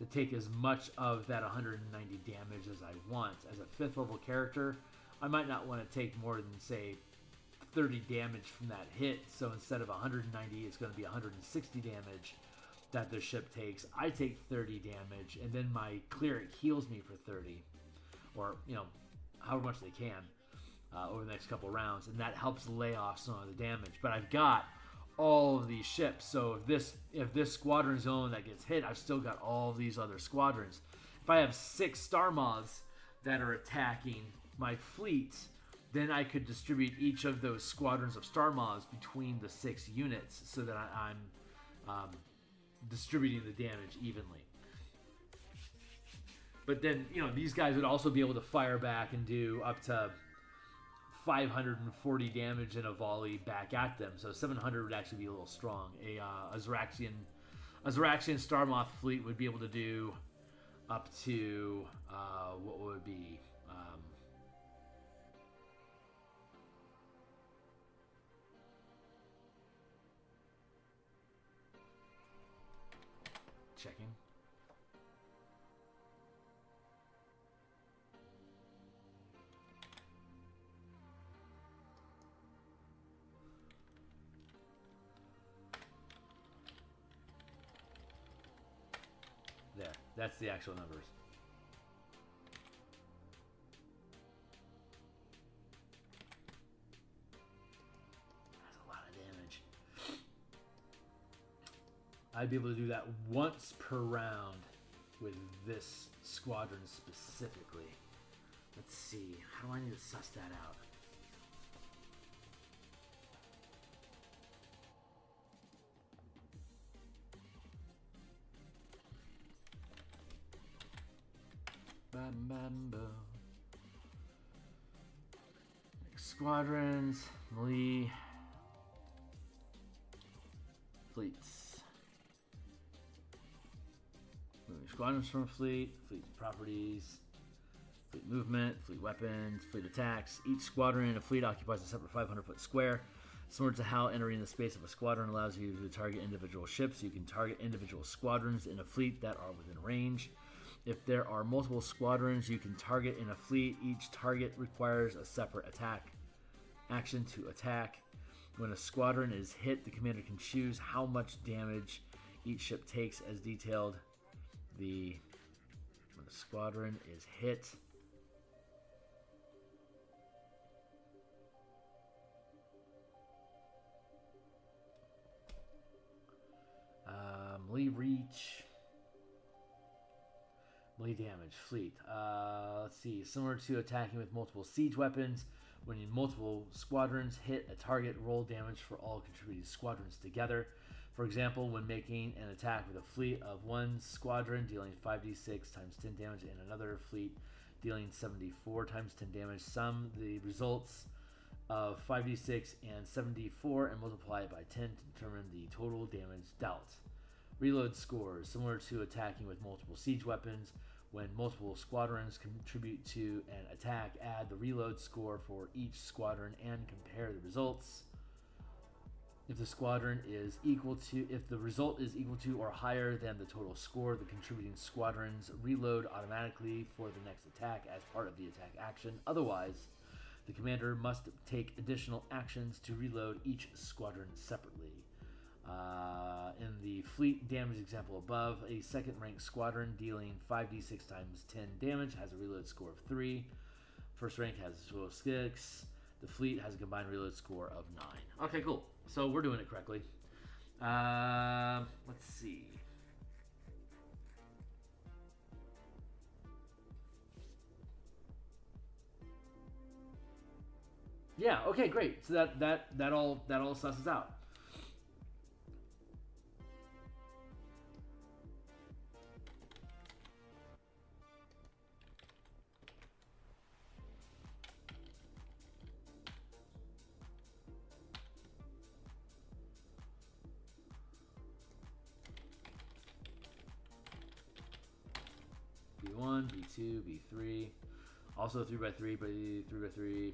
to take as much of that 190 damage as I want. As a 5th level character, I might not want to take more than, say, 30 damage from that hit. So instead of 190, it's going to be 160 damage that the ship takes. I take 30 damage, and then my cleric heals me for 30, or however much they can over the next couple rounds, and that helps lay off some of the damage. But I've got all of these ships, so if this squadron zone that gets hit, I've still got all these other squadrons. If I have 6 Star Moths that are attacking my fleet, then I could distribute each of those squadrons of Star Moths between the 6 units, so that I'm distributing the damage evenly. But then, these guys would also be able to fire back and do up to 540 damage in a volley back at them. So 700 would actually be a little strong. A Xaryxian Star Moth fleet would be able to do up to what would it be? Checking. There, that's the actual numbers. That's a lot of damage. I'd be able to do that once per round with this squadron specifically. Let's see. How do I need to suss that out? Bam, bam, boom. Squadrons, melee, fleets. Moving squadrons from fleet, fleet properties, fleet movement, fleet weapons, fleet attacks. Each squadron in a fleet occupies a separate 500-foot square. Similar to how entering the space of a squadron allows you to target individual ships, you can target individual squadrons in a fleet that are within range. If there are multiple squadrons you can target in a fleet, each target requires a separate attack action to attack. When a squadron is hit, the commander can choose how much damage each ship takes as detailed. When a squadron is hit, melee reach, melee damage, fleet. Let's see. Similar to attacking with multiple siege weapons, when multiple squadrons hit a target, roll damage for all contributing squadrons together. For example, when making an attack with a fleet of one squadron, dealing 5d6 times 10 damage, and another fleet dealing 74 times 10 damage, sum the results of 5d6 and 74 and multiply it by 10 to determine the total damage dealt. Reload scores. Similar to attacking with multiple siege weapons, When multiple squadrons contribute to an attack, add the reload score for each squadron and compare the results. If the result is equal to or higher than the total score, the contributing squadrons reload automatically for the next attack as part of the attack action. Otherwise, the commander must take additional actions to reload each squadron separately. In the fleet damage example above, a second-ranked squadron dealing 5d6 times 10 damage has a reload score of 3. First rank has a score of 6. The fleet has a combined reload score of 9. Okay, cool. So we're doing it correctly. Let's see. Yeah. Okay. Great. So that all susses out. B1, B2, B3. Also 3x3, but 3x3.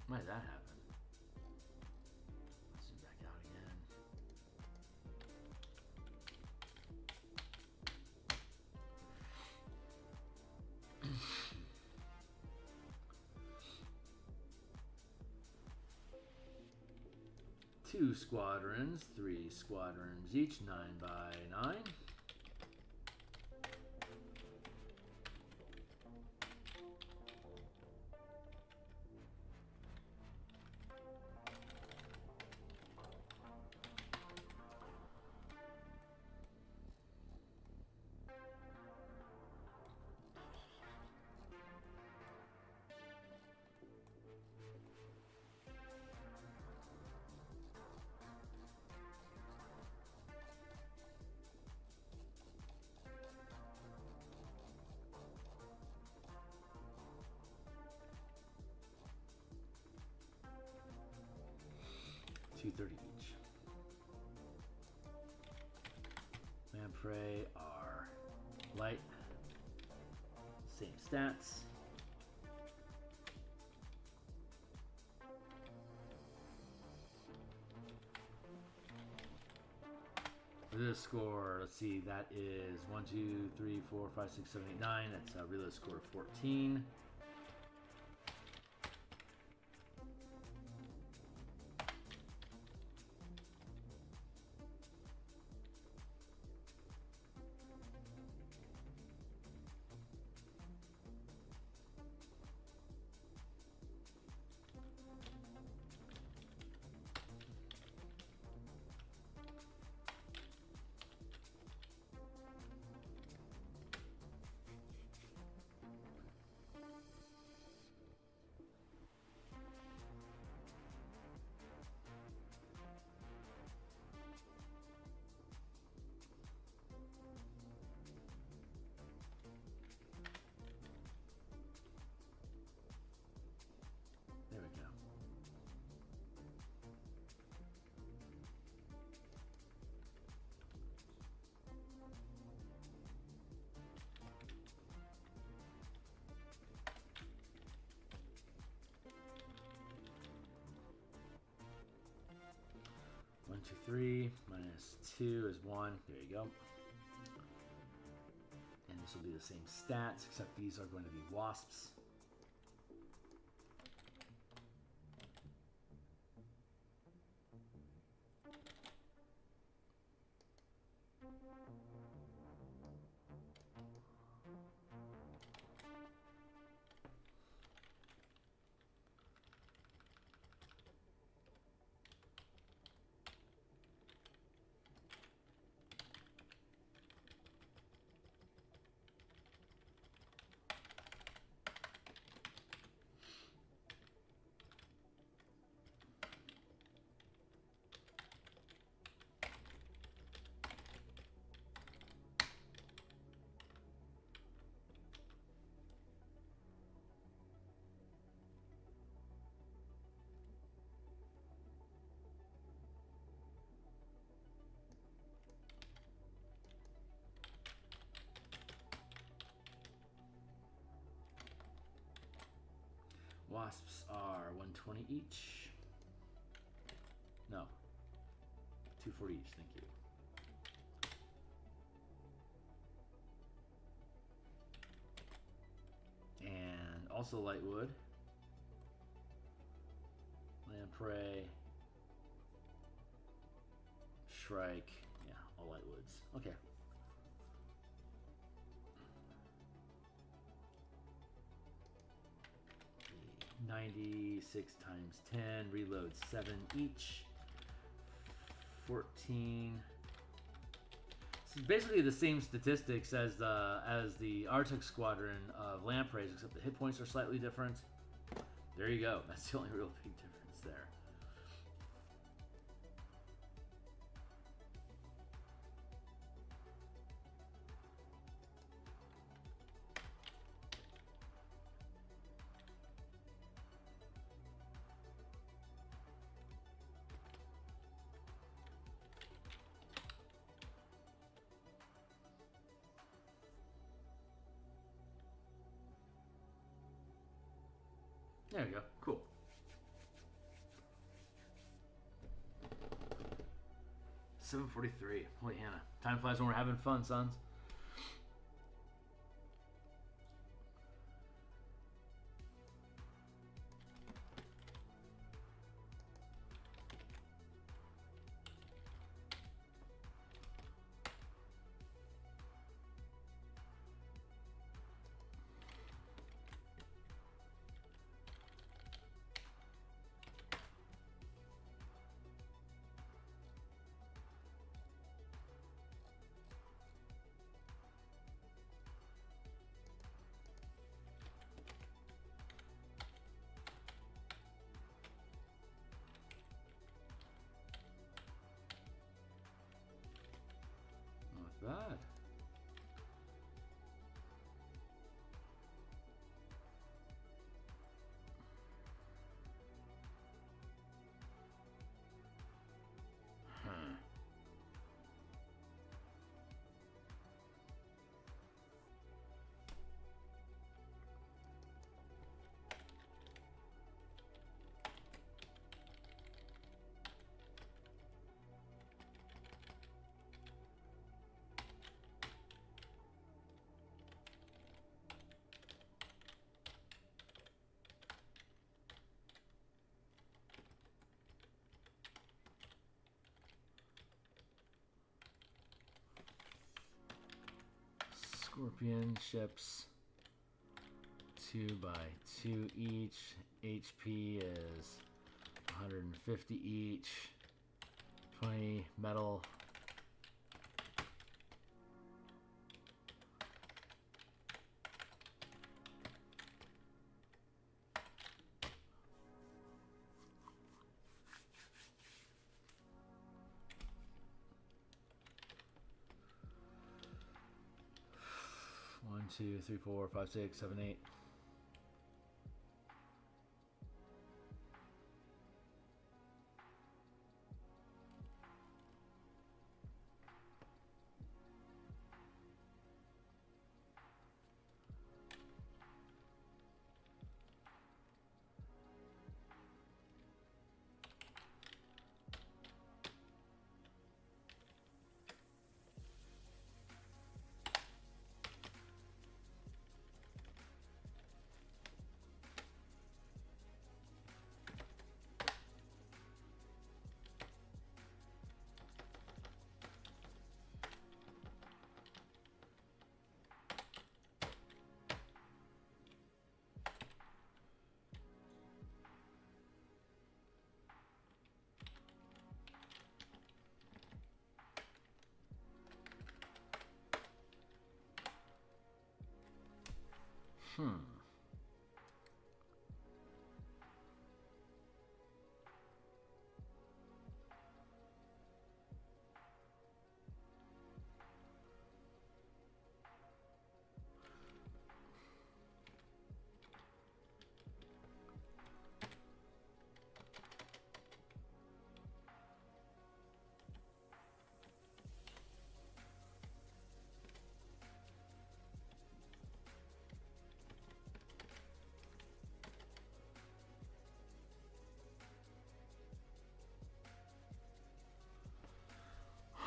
Why did that happen? Let's zoom back out again. Two squadrons, 3 squadrons each, 9 by 9. $230 each. Lamprey are light, same stats. For this score, let's see, that is 1, 2, 3, 4, 5, 6, 7, 8, 9. That's a reload score of 14. There we go. One, two, three, minus 2 is 1. There you go. And this will be the same stats, except these are going to be wasps. Wasps are 120 each. No. 240 each, thank you. And also Lightwood. Lamprey. Shrike. Yeah, all Lightwoods. Okay. Okay. 96 times 10. Reload 7 each. 14. This is basically the same statistics as the Arctic Squadron of Lampreys, except the hit points are slightly different. There you go. That's the only real big difference there. There we go. Cool. $7.43. Holy Hannah. Time flies when we're having fun, sons. Bad. Scorpion ships 2 by 2 each. HP is 150 each. 20 metal. One, 2, 3, 4, 5, 6, 7, 8.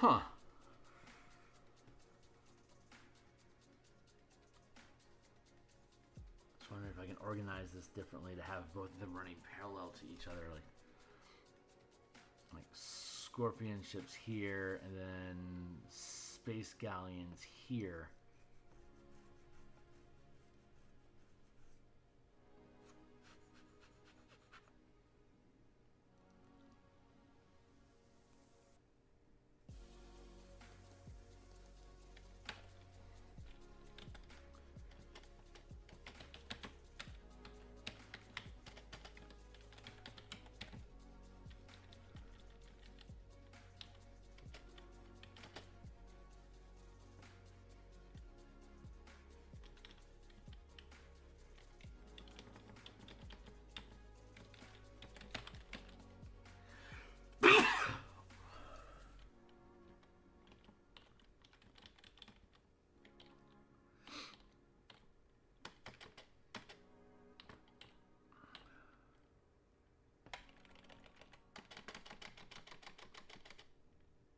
Huh. Just wondering if I can organize this differently to have both of them running parallel to each other, like Scorpion ships here and then Space Galleons here.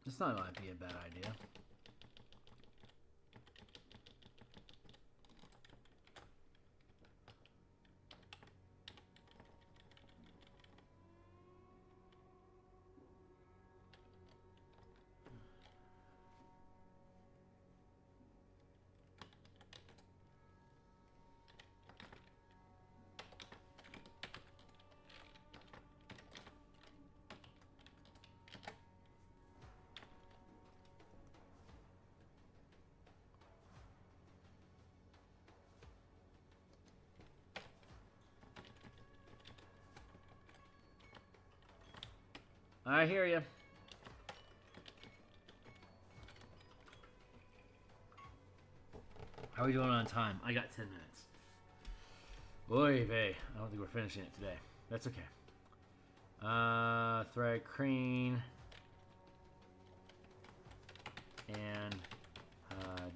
This not might be a bad idea. I hear you. How are we doing on time? I got 10 minutes. Oy vey. I don't think we're finishing it today. That's okay. Thread Crane. And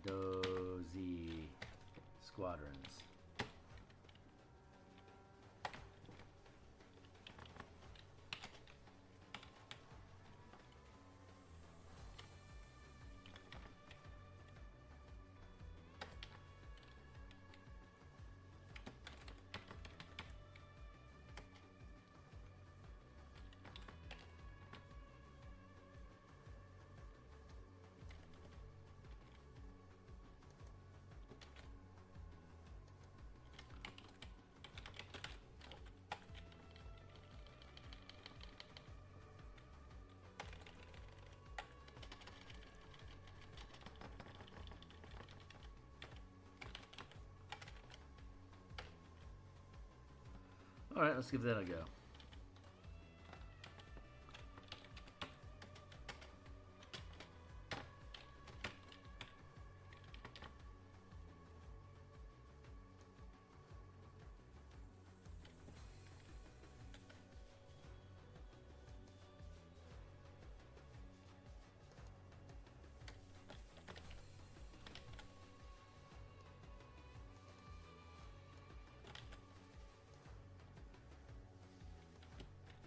Dozy Squadrons. All right, let's give that a go.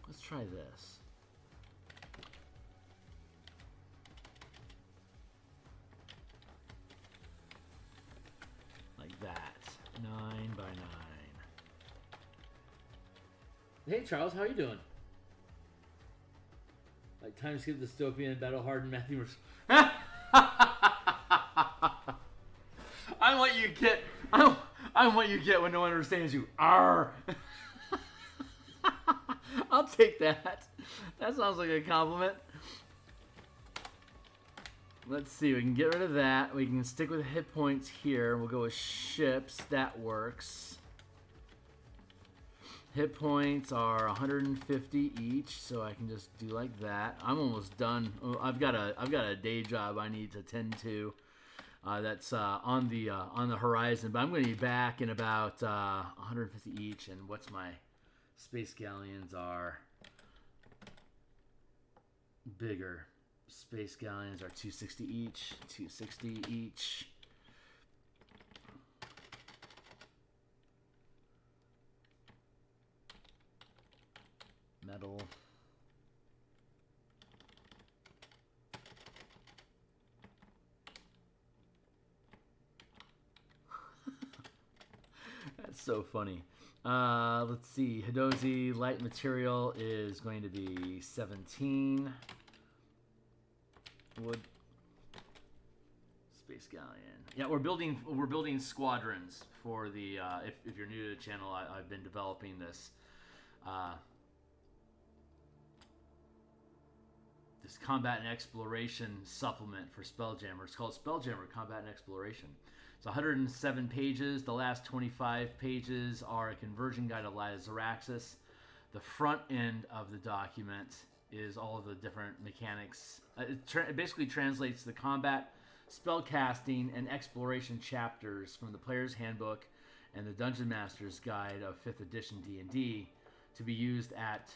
Let's try this. Like that. 9 by 9. Hey Charles, how you doing? Like time skip dystopian, battle hardened Matthew. I'm what you get. I'm what you get when no one understands you. Arr. I'll take that. That sounds like a compliment. Let's see. We can get rid of that. We can stick with hit points here. We'll go with ships. That works. Hit points are 150 each, so I can just do like that. I'm almost done. Oh, I've got a day job I need to tend to. That's on the horizon, but I'm going to be back in about 150 each. And what's my Space Galleons are bigger. Space Galleons are 260 each. 260 each. Metal. That's so funny. Let's see. Hidozi light material is going to be 17. Wood. Space Galleon. Yeah, we're building squadrons for the. If you're new to the channel, I've been developing this. This combat and exploration supplement for Spelljammer. It's called Spelljammer Combat and Exploration. It's 107 pages. The last 25 pages are a conversion guide of Light of Xaryxis. The front end of the document is all of the different mechanics. It basically translates the combat, spellcasting, and exploration chapters from the Player's Handbook and the Dungeon Master's Guide of 5th edition D&D to be used at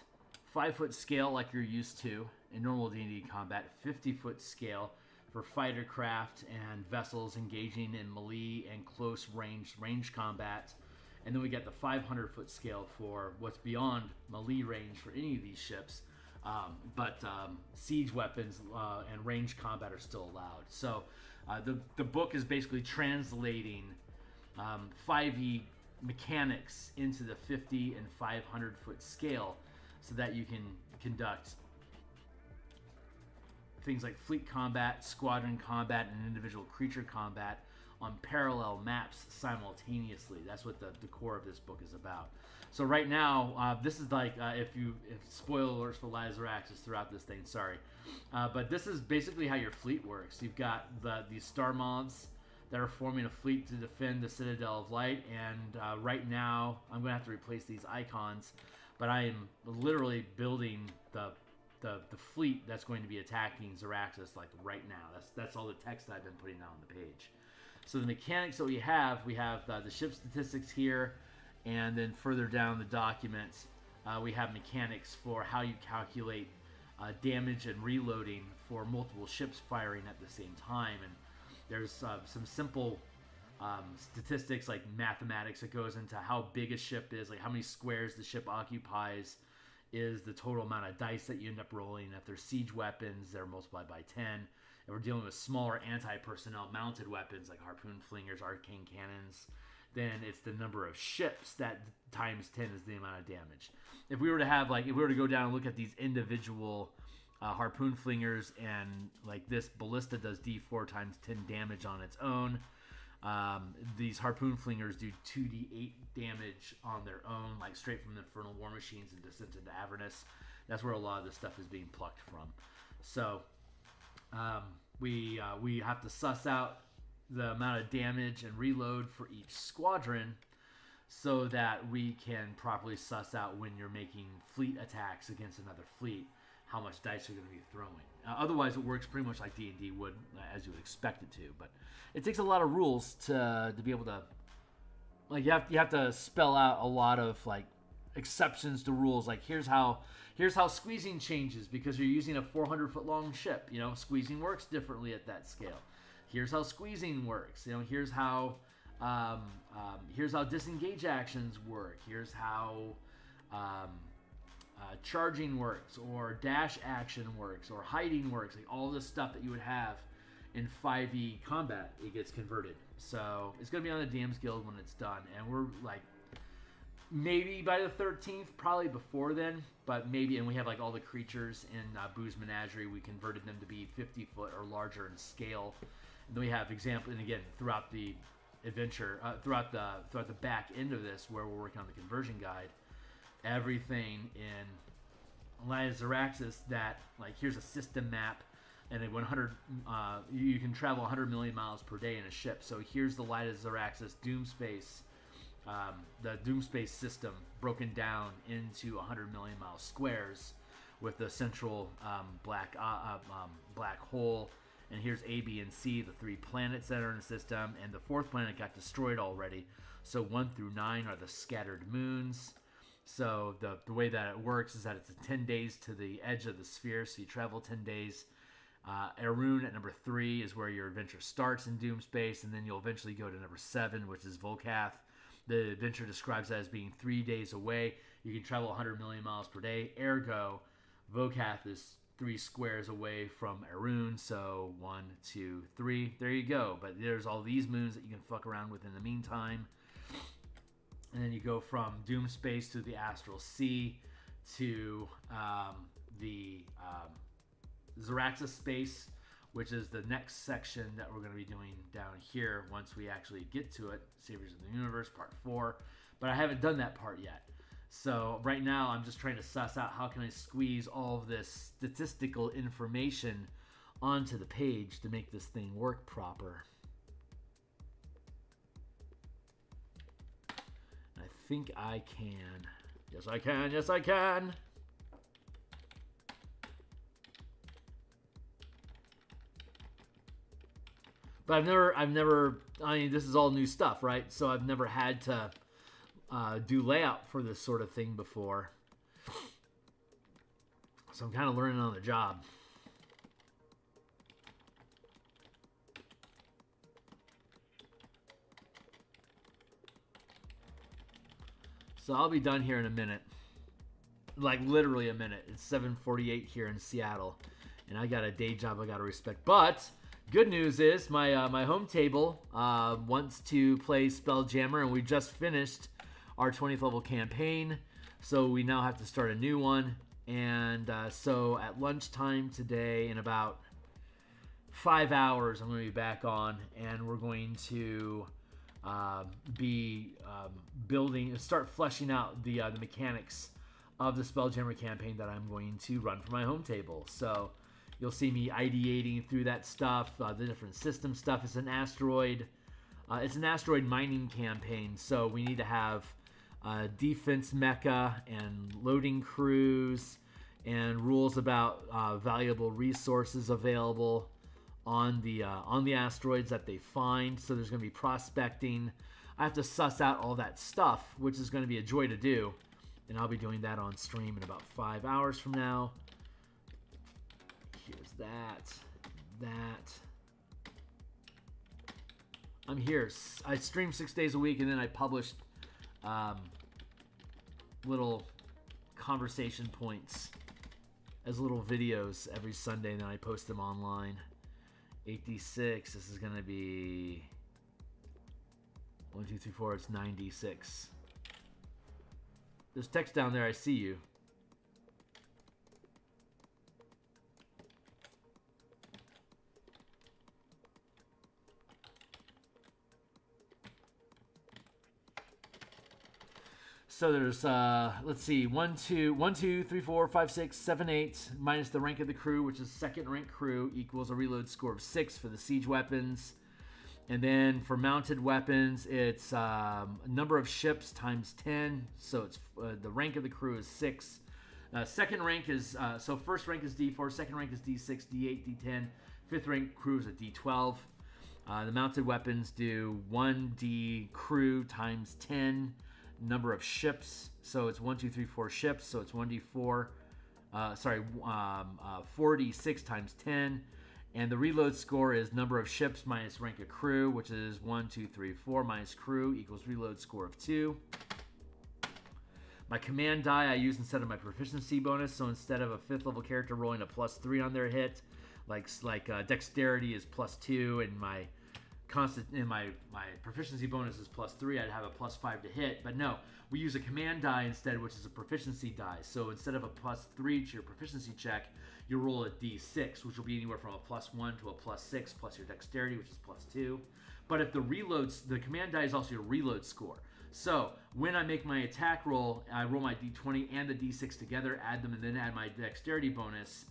5-foot scale like you're used to in normal D&D combat, 50-foot scale for fighter craft and vessels engaging in melee and close range combat. And then we get the 500-foot scale for what's beyond melee range for any of these ships. But siege weapons and range combat are still allowed. So the book is basically translating 5e mechanics into the 50 and 500-foot scale so that you can conduct things like fleet combat, squadron combat, and individual creature combat on parallel maps simultaneously. That's what the core of this book is about. So right now, this is like, if spoiler alerts for Light of Xaryxis throughout this thing, sorry. But this is basically how your fleet works. You've got these star moths that are forming a fleet to defend the Citadel of Light, and right now, I'm going to have to replace these icons, but I am literally building the fleet that's going to be attacking Xaryxis like right now. That's all the text I've been putting out on the page. So the mechanics that we have the ship statistics here, and then further down the document, we have mechanics for how you calculate damage and reloading for multiple ships firing at the same time. And there's some simple statistics like mathematics that goes into how big a ship is, like how many squares the ship occupies is the total amount of dice that you end up rolling. If they're siege weapons, they're multiplied by 10. And we're dealing with smaller anti-personnel mounted weapons like harpoon flingers, arcane cannons, then it's the number of ships that times 10 is the amount of damage. If we were to have, like, if we were to go down and look at these individual harpoon flingers, and like this ballista does d4 times 10 damage on its own. These harpoon flingers do 2d8 damage on their own, like straight from the Infernal War Machines and Descent into Avernus. That's where a lot of this stuff is being plucked from. So we have to suss out the amount of damage and reload for each squadron so that we can properly suss out when you're making fleet attacks against another fleet, how much dice you're going to be throwing. Otherwise, it works pretty much like D&D would, as you would expect it to. But it takes a lot of rules to be able to, like, you have to spell out a lot of like exceptions to rules. Like here's how squeezing changes because you're using a 400-foot long ship. You know, squeezing works differently at that scale. Here's how squeezing works. You know, here's how disengage actions work. Here's how charging works, or dash action works, or hiding works. Like all this stuff that you would have in 5e combat, it gets converted. So it's going to be on the DMsGuild when it's done, and we're like maybe by the 13th, probably before then, but maybe. And we have like all the creatures in Boo's Menagerie. We converted them to be 50-foot or larger in scale. And then we have example, and again throughout the adventure, throughout the back end of this, where we're working on the conversion guide, everything in Light of Xaryxis that, like, here's a system map, and then 100 you can travel 100 million miles per day in a ship. So here's the Light of Xaryxis Doomspace, the Doomspace system broken down into 100 million mile squares with the central black hole. And here's A, B, and C, the 3 planets that are in the system, and the 4th planet got destroyed already. So 1 through 9 are the scattered moons. So the way that it works is that it's 10 days to the edge of the sphere, so you travel 10 days. Erun at number 3 is where your adventure starts in Doomspace, and then you'll eventually go to number 7, which is Volcath. The adventure describes that as being 3 days away. You can travel 100 million miles per day. Ergo, Volcath is 3 squares away from Erun, so 1, 2, 3. There you go. But there's all these moons that you can fuck around with in the meantime. And then you go from Doomspace to the Astral Sea to the Xaryxis space, which is the next section that we're going to be doing down here once we actually get to it. Saviors of the Universe, Part 4. But I haven't done that part yet. So right now I'm just trying to suss out how can I squeeze all of this statistical information onto the page to make this thing work proper. And I think I can. Yes, I can. Yes, I can. But I've never, I mean, this is all new stuff, right? So I've never had to do layout for this sort of thing before. So I'm kind of learning on the job. So I'll be done here in a minute. Like literally a minute. It's 7:48 here in Seattle. And I got a day job I got to respect. But good news is my home table wants to play Spelljammer, and we just finished our 20th level campaign, so we now have to start a new one. And so at lunchtime today, in about 5 hours, I'm going to be back on, and we're going to be start fleshing out the mechanics of the Spelljammer campaign that I'm going to run for my home table. So you'll see me ideating through that stuff, the different system stuff. It's an asteroid mining campaign, so we need to have defense mecha and loading crews and rules about valuable resources available on the asteroids that they find. So there's going to be prospecting. I have to suss out all that stuff, which is going to be a joy to do, and I'll be doing that on stream in about 5 hours from now. Here's that. I'm here. I stream 6 days a week, and then I publish little conversation points as little videos every Sunday, and then I post them online. 8d6. This is going to be 1, 2, 3, 4. It's 9d6. There's text down there. I see you. So there's, let's see, 1, 2, 3, 4, 5, 6, 7, 8, minus the rank of the crew, which is second rank crew, equals a reload score of 6 for the siege weapons. And then for mounted weapons, it's number of ships times 10. So it's the rank of the crew is 6. Second rank is, so first rank is D4, second rank is D6, D8, D10. Fifth rank crew is a D12. The mounted weapons do 1D crew times 10. Number of ships, so it's 1, 2, 3, 4 ships, so it's 1d4, 4d6 times 10, and the reload score is number of ships minus rank of crew, which is 1, 2, 3, 4 minus crew equals reload score of 2. My command die I use instead of my proficiency bonus, so instead of a 5th level character rolling a +3 on their hit, like dexterity is +2, and my proficiency bonus is +3, I'd have a +5 to hit. But no, we use a command die instead, which is a proficiency die. So instead of a +3 to your proficiency check, you roll a d6, which will be anywhere from a +1 to a +6, plus your dexterity, which is +2. But if the command die is also your reload score. So when I make my attack roll, I roll my d20 and the d6 together, add them, and then add my dexterity bonus.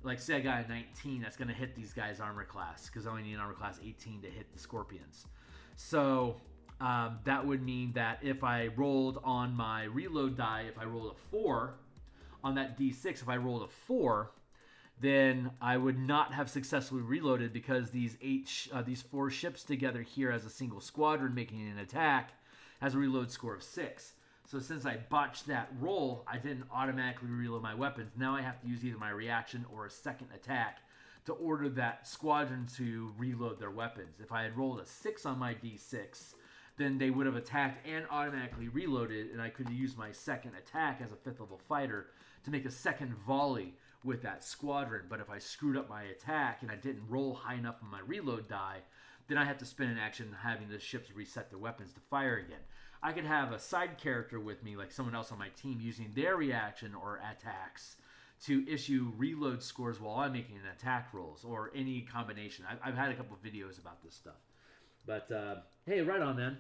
Like, say I got a 19, that's going to hit these guys' armor class, because I only need an armor class 18 to hit the scorpions. So that would mean that if I rolled on my reload die, if I rolled a 4 on that d6, if I rolled a 4, then I would not have successfully reloaded, because these 4 ships together here as a single squadron making an attack has a reload score of 6. So since I botched that roll, I didn't automatically reload my weapons. Now I have to use either my reaction or a second attack to order that squadron to reload their weapons. If I had rolled a 6 on my d6, then they would have attacked and automatically reloaded, and I could use my second attack as a 5th level fighter to make a second volley with that squadron. But if I screwed up my attack and I didn't roll high enough on my reload die, then I have to spend an action having the ships reset their weapons to fire again. I could have a side character with me, like someone else on my team, using their reaction or attacks to issue reload scores while I'm making an attack rolls, or any combination. I've had a couple of videos about this stuff. But, hey, right on, man.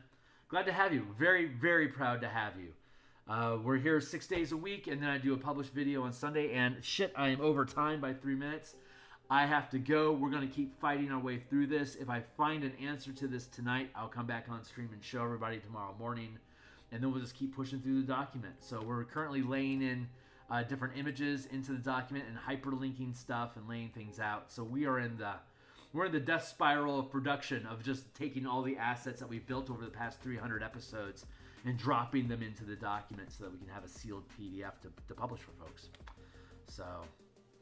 Glad to have you. Very, very proud to have you. We're here 6 days a week, and then I do a published video on Sunday, and shit, I am over time by 3 minutes. I have to go. We're going to keep fighting our way through this. If I find an answer to this tonight, I'll come back on stream and show everybody tomorrow morning, and then we'll just keep pushing through the document. So we're currently laying in different images into the document and hyperlinking stuff and laying things out. So we're in the death spiral of production, of just taking all the assets that we've built over the past 300 episodes and dropping them into the document so that we can have a sealed PDF to publish for folks. So,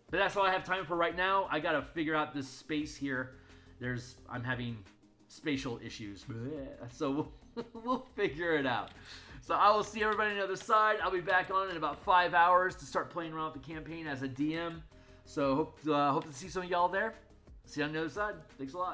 but that's all I have time for right now. I got to figure out this space here. I'm having spatial issues. So we'll figure it out. So I will see everybody on the other side. I'll be back on in about 5 hours to start playing around with the campaign as a DM. So hope to see some of y'all there. See you on the other side. Thanks a lot.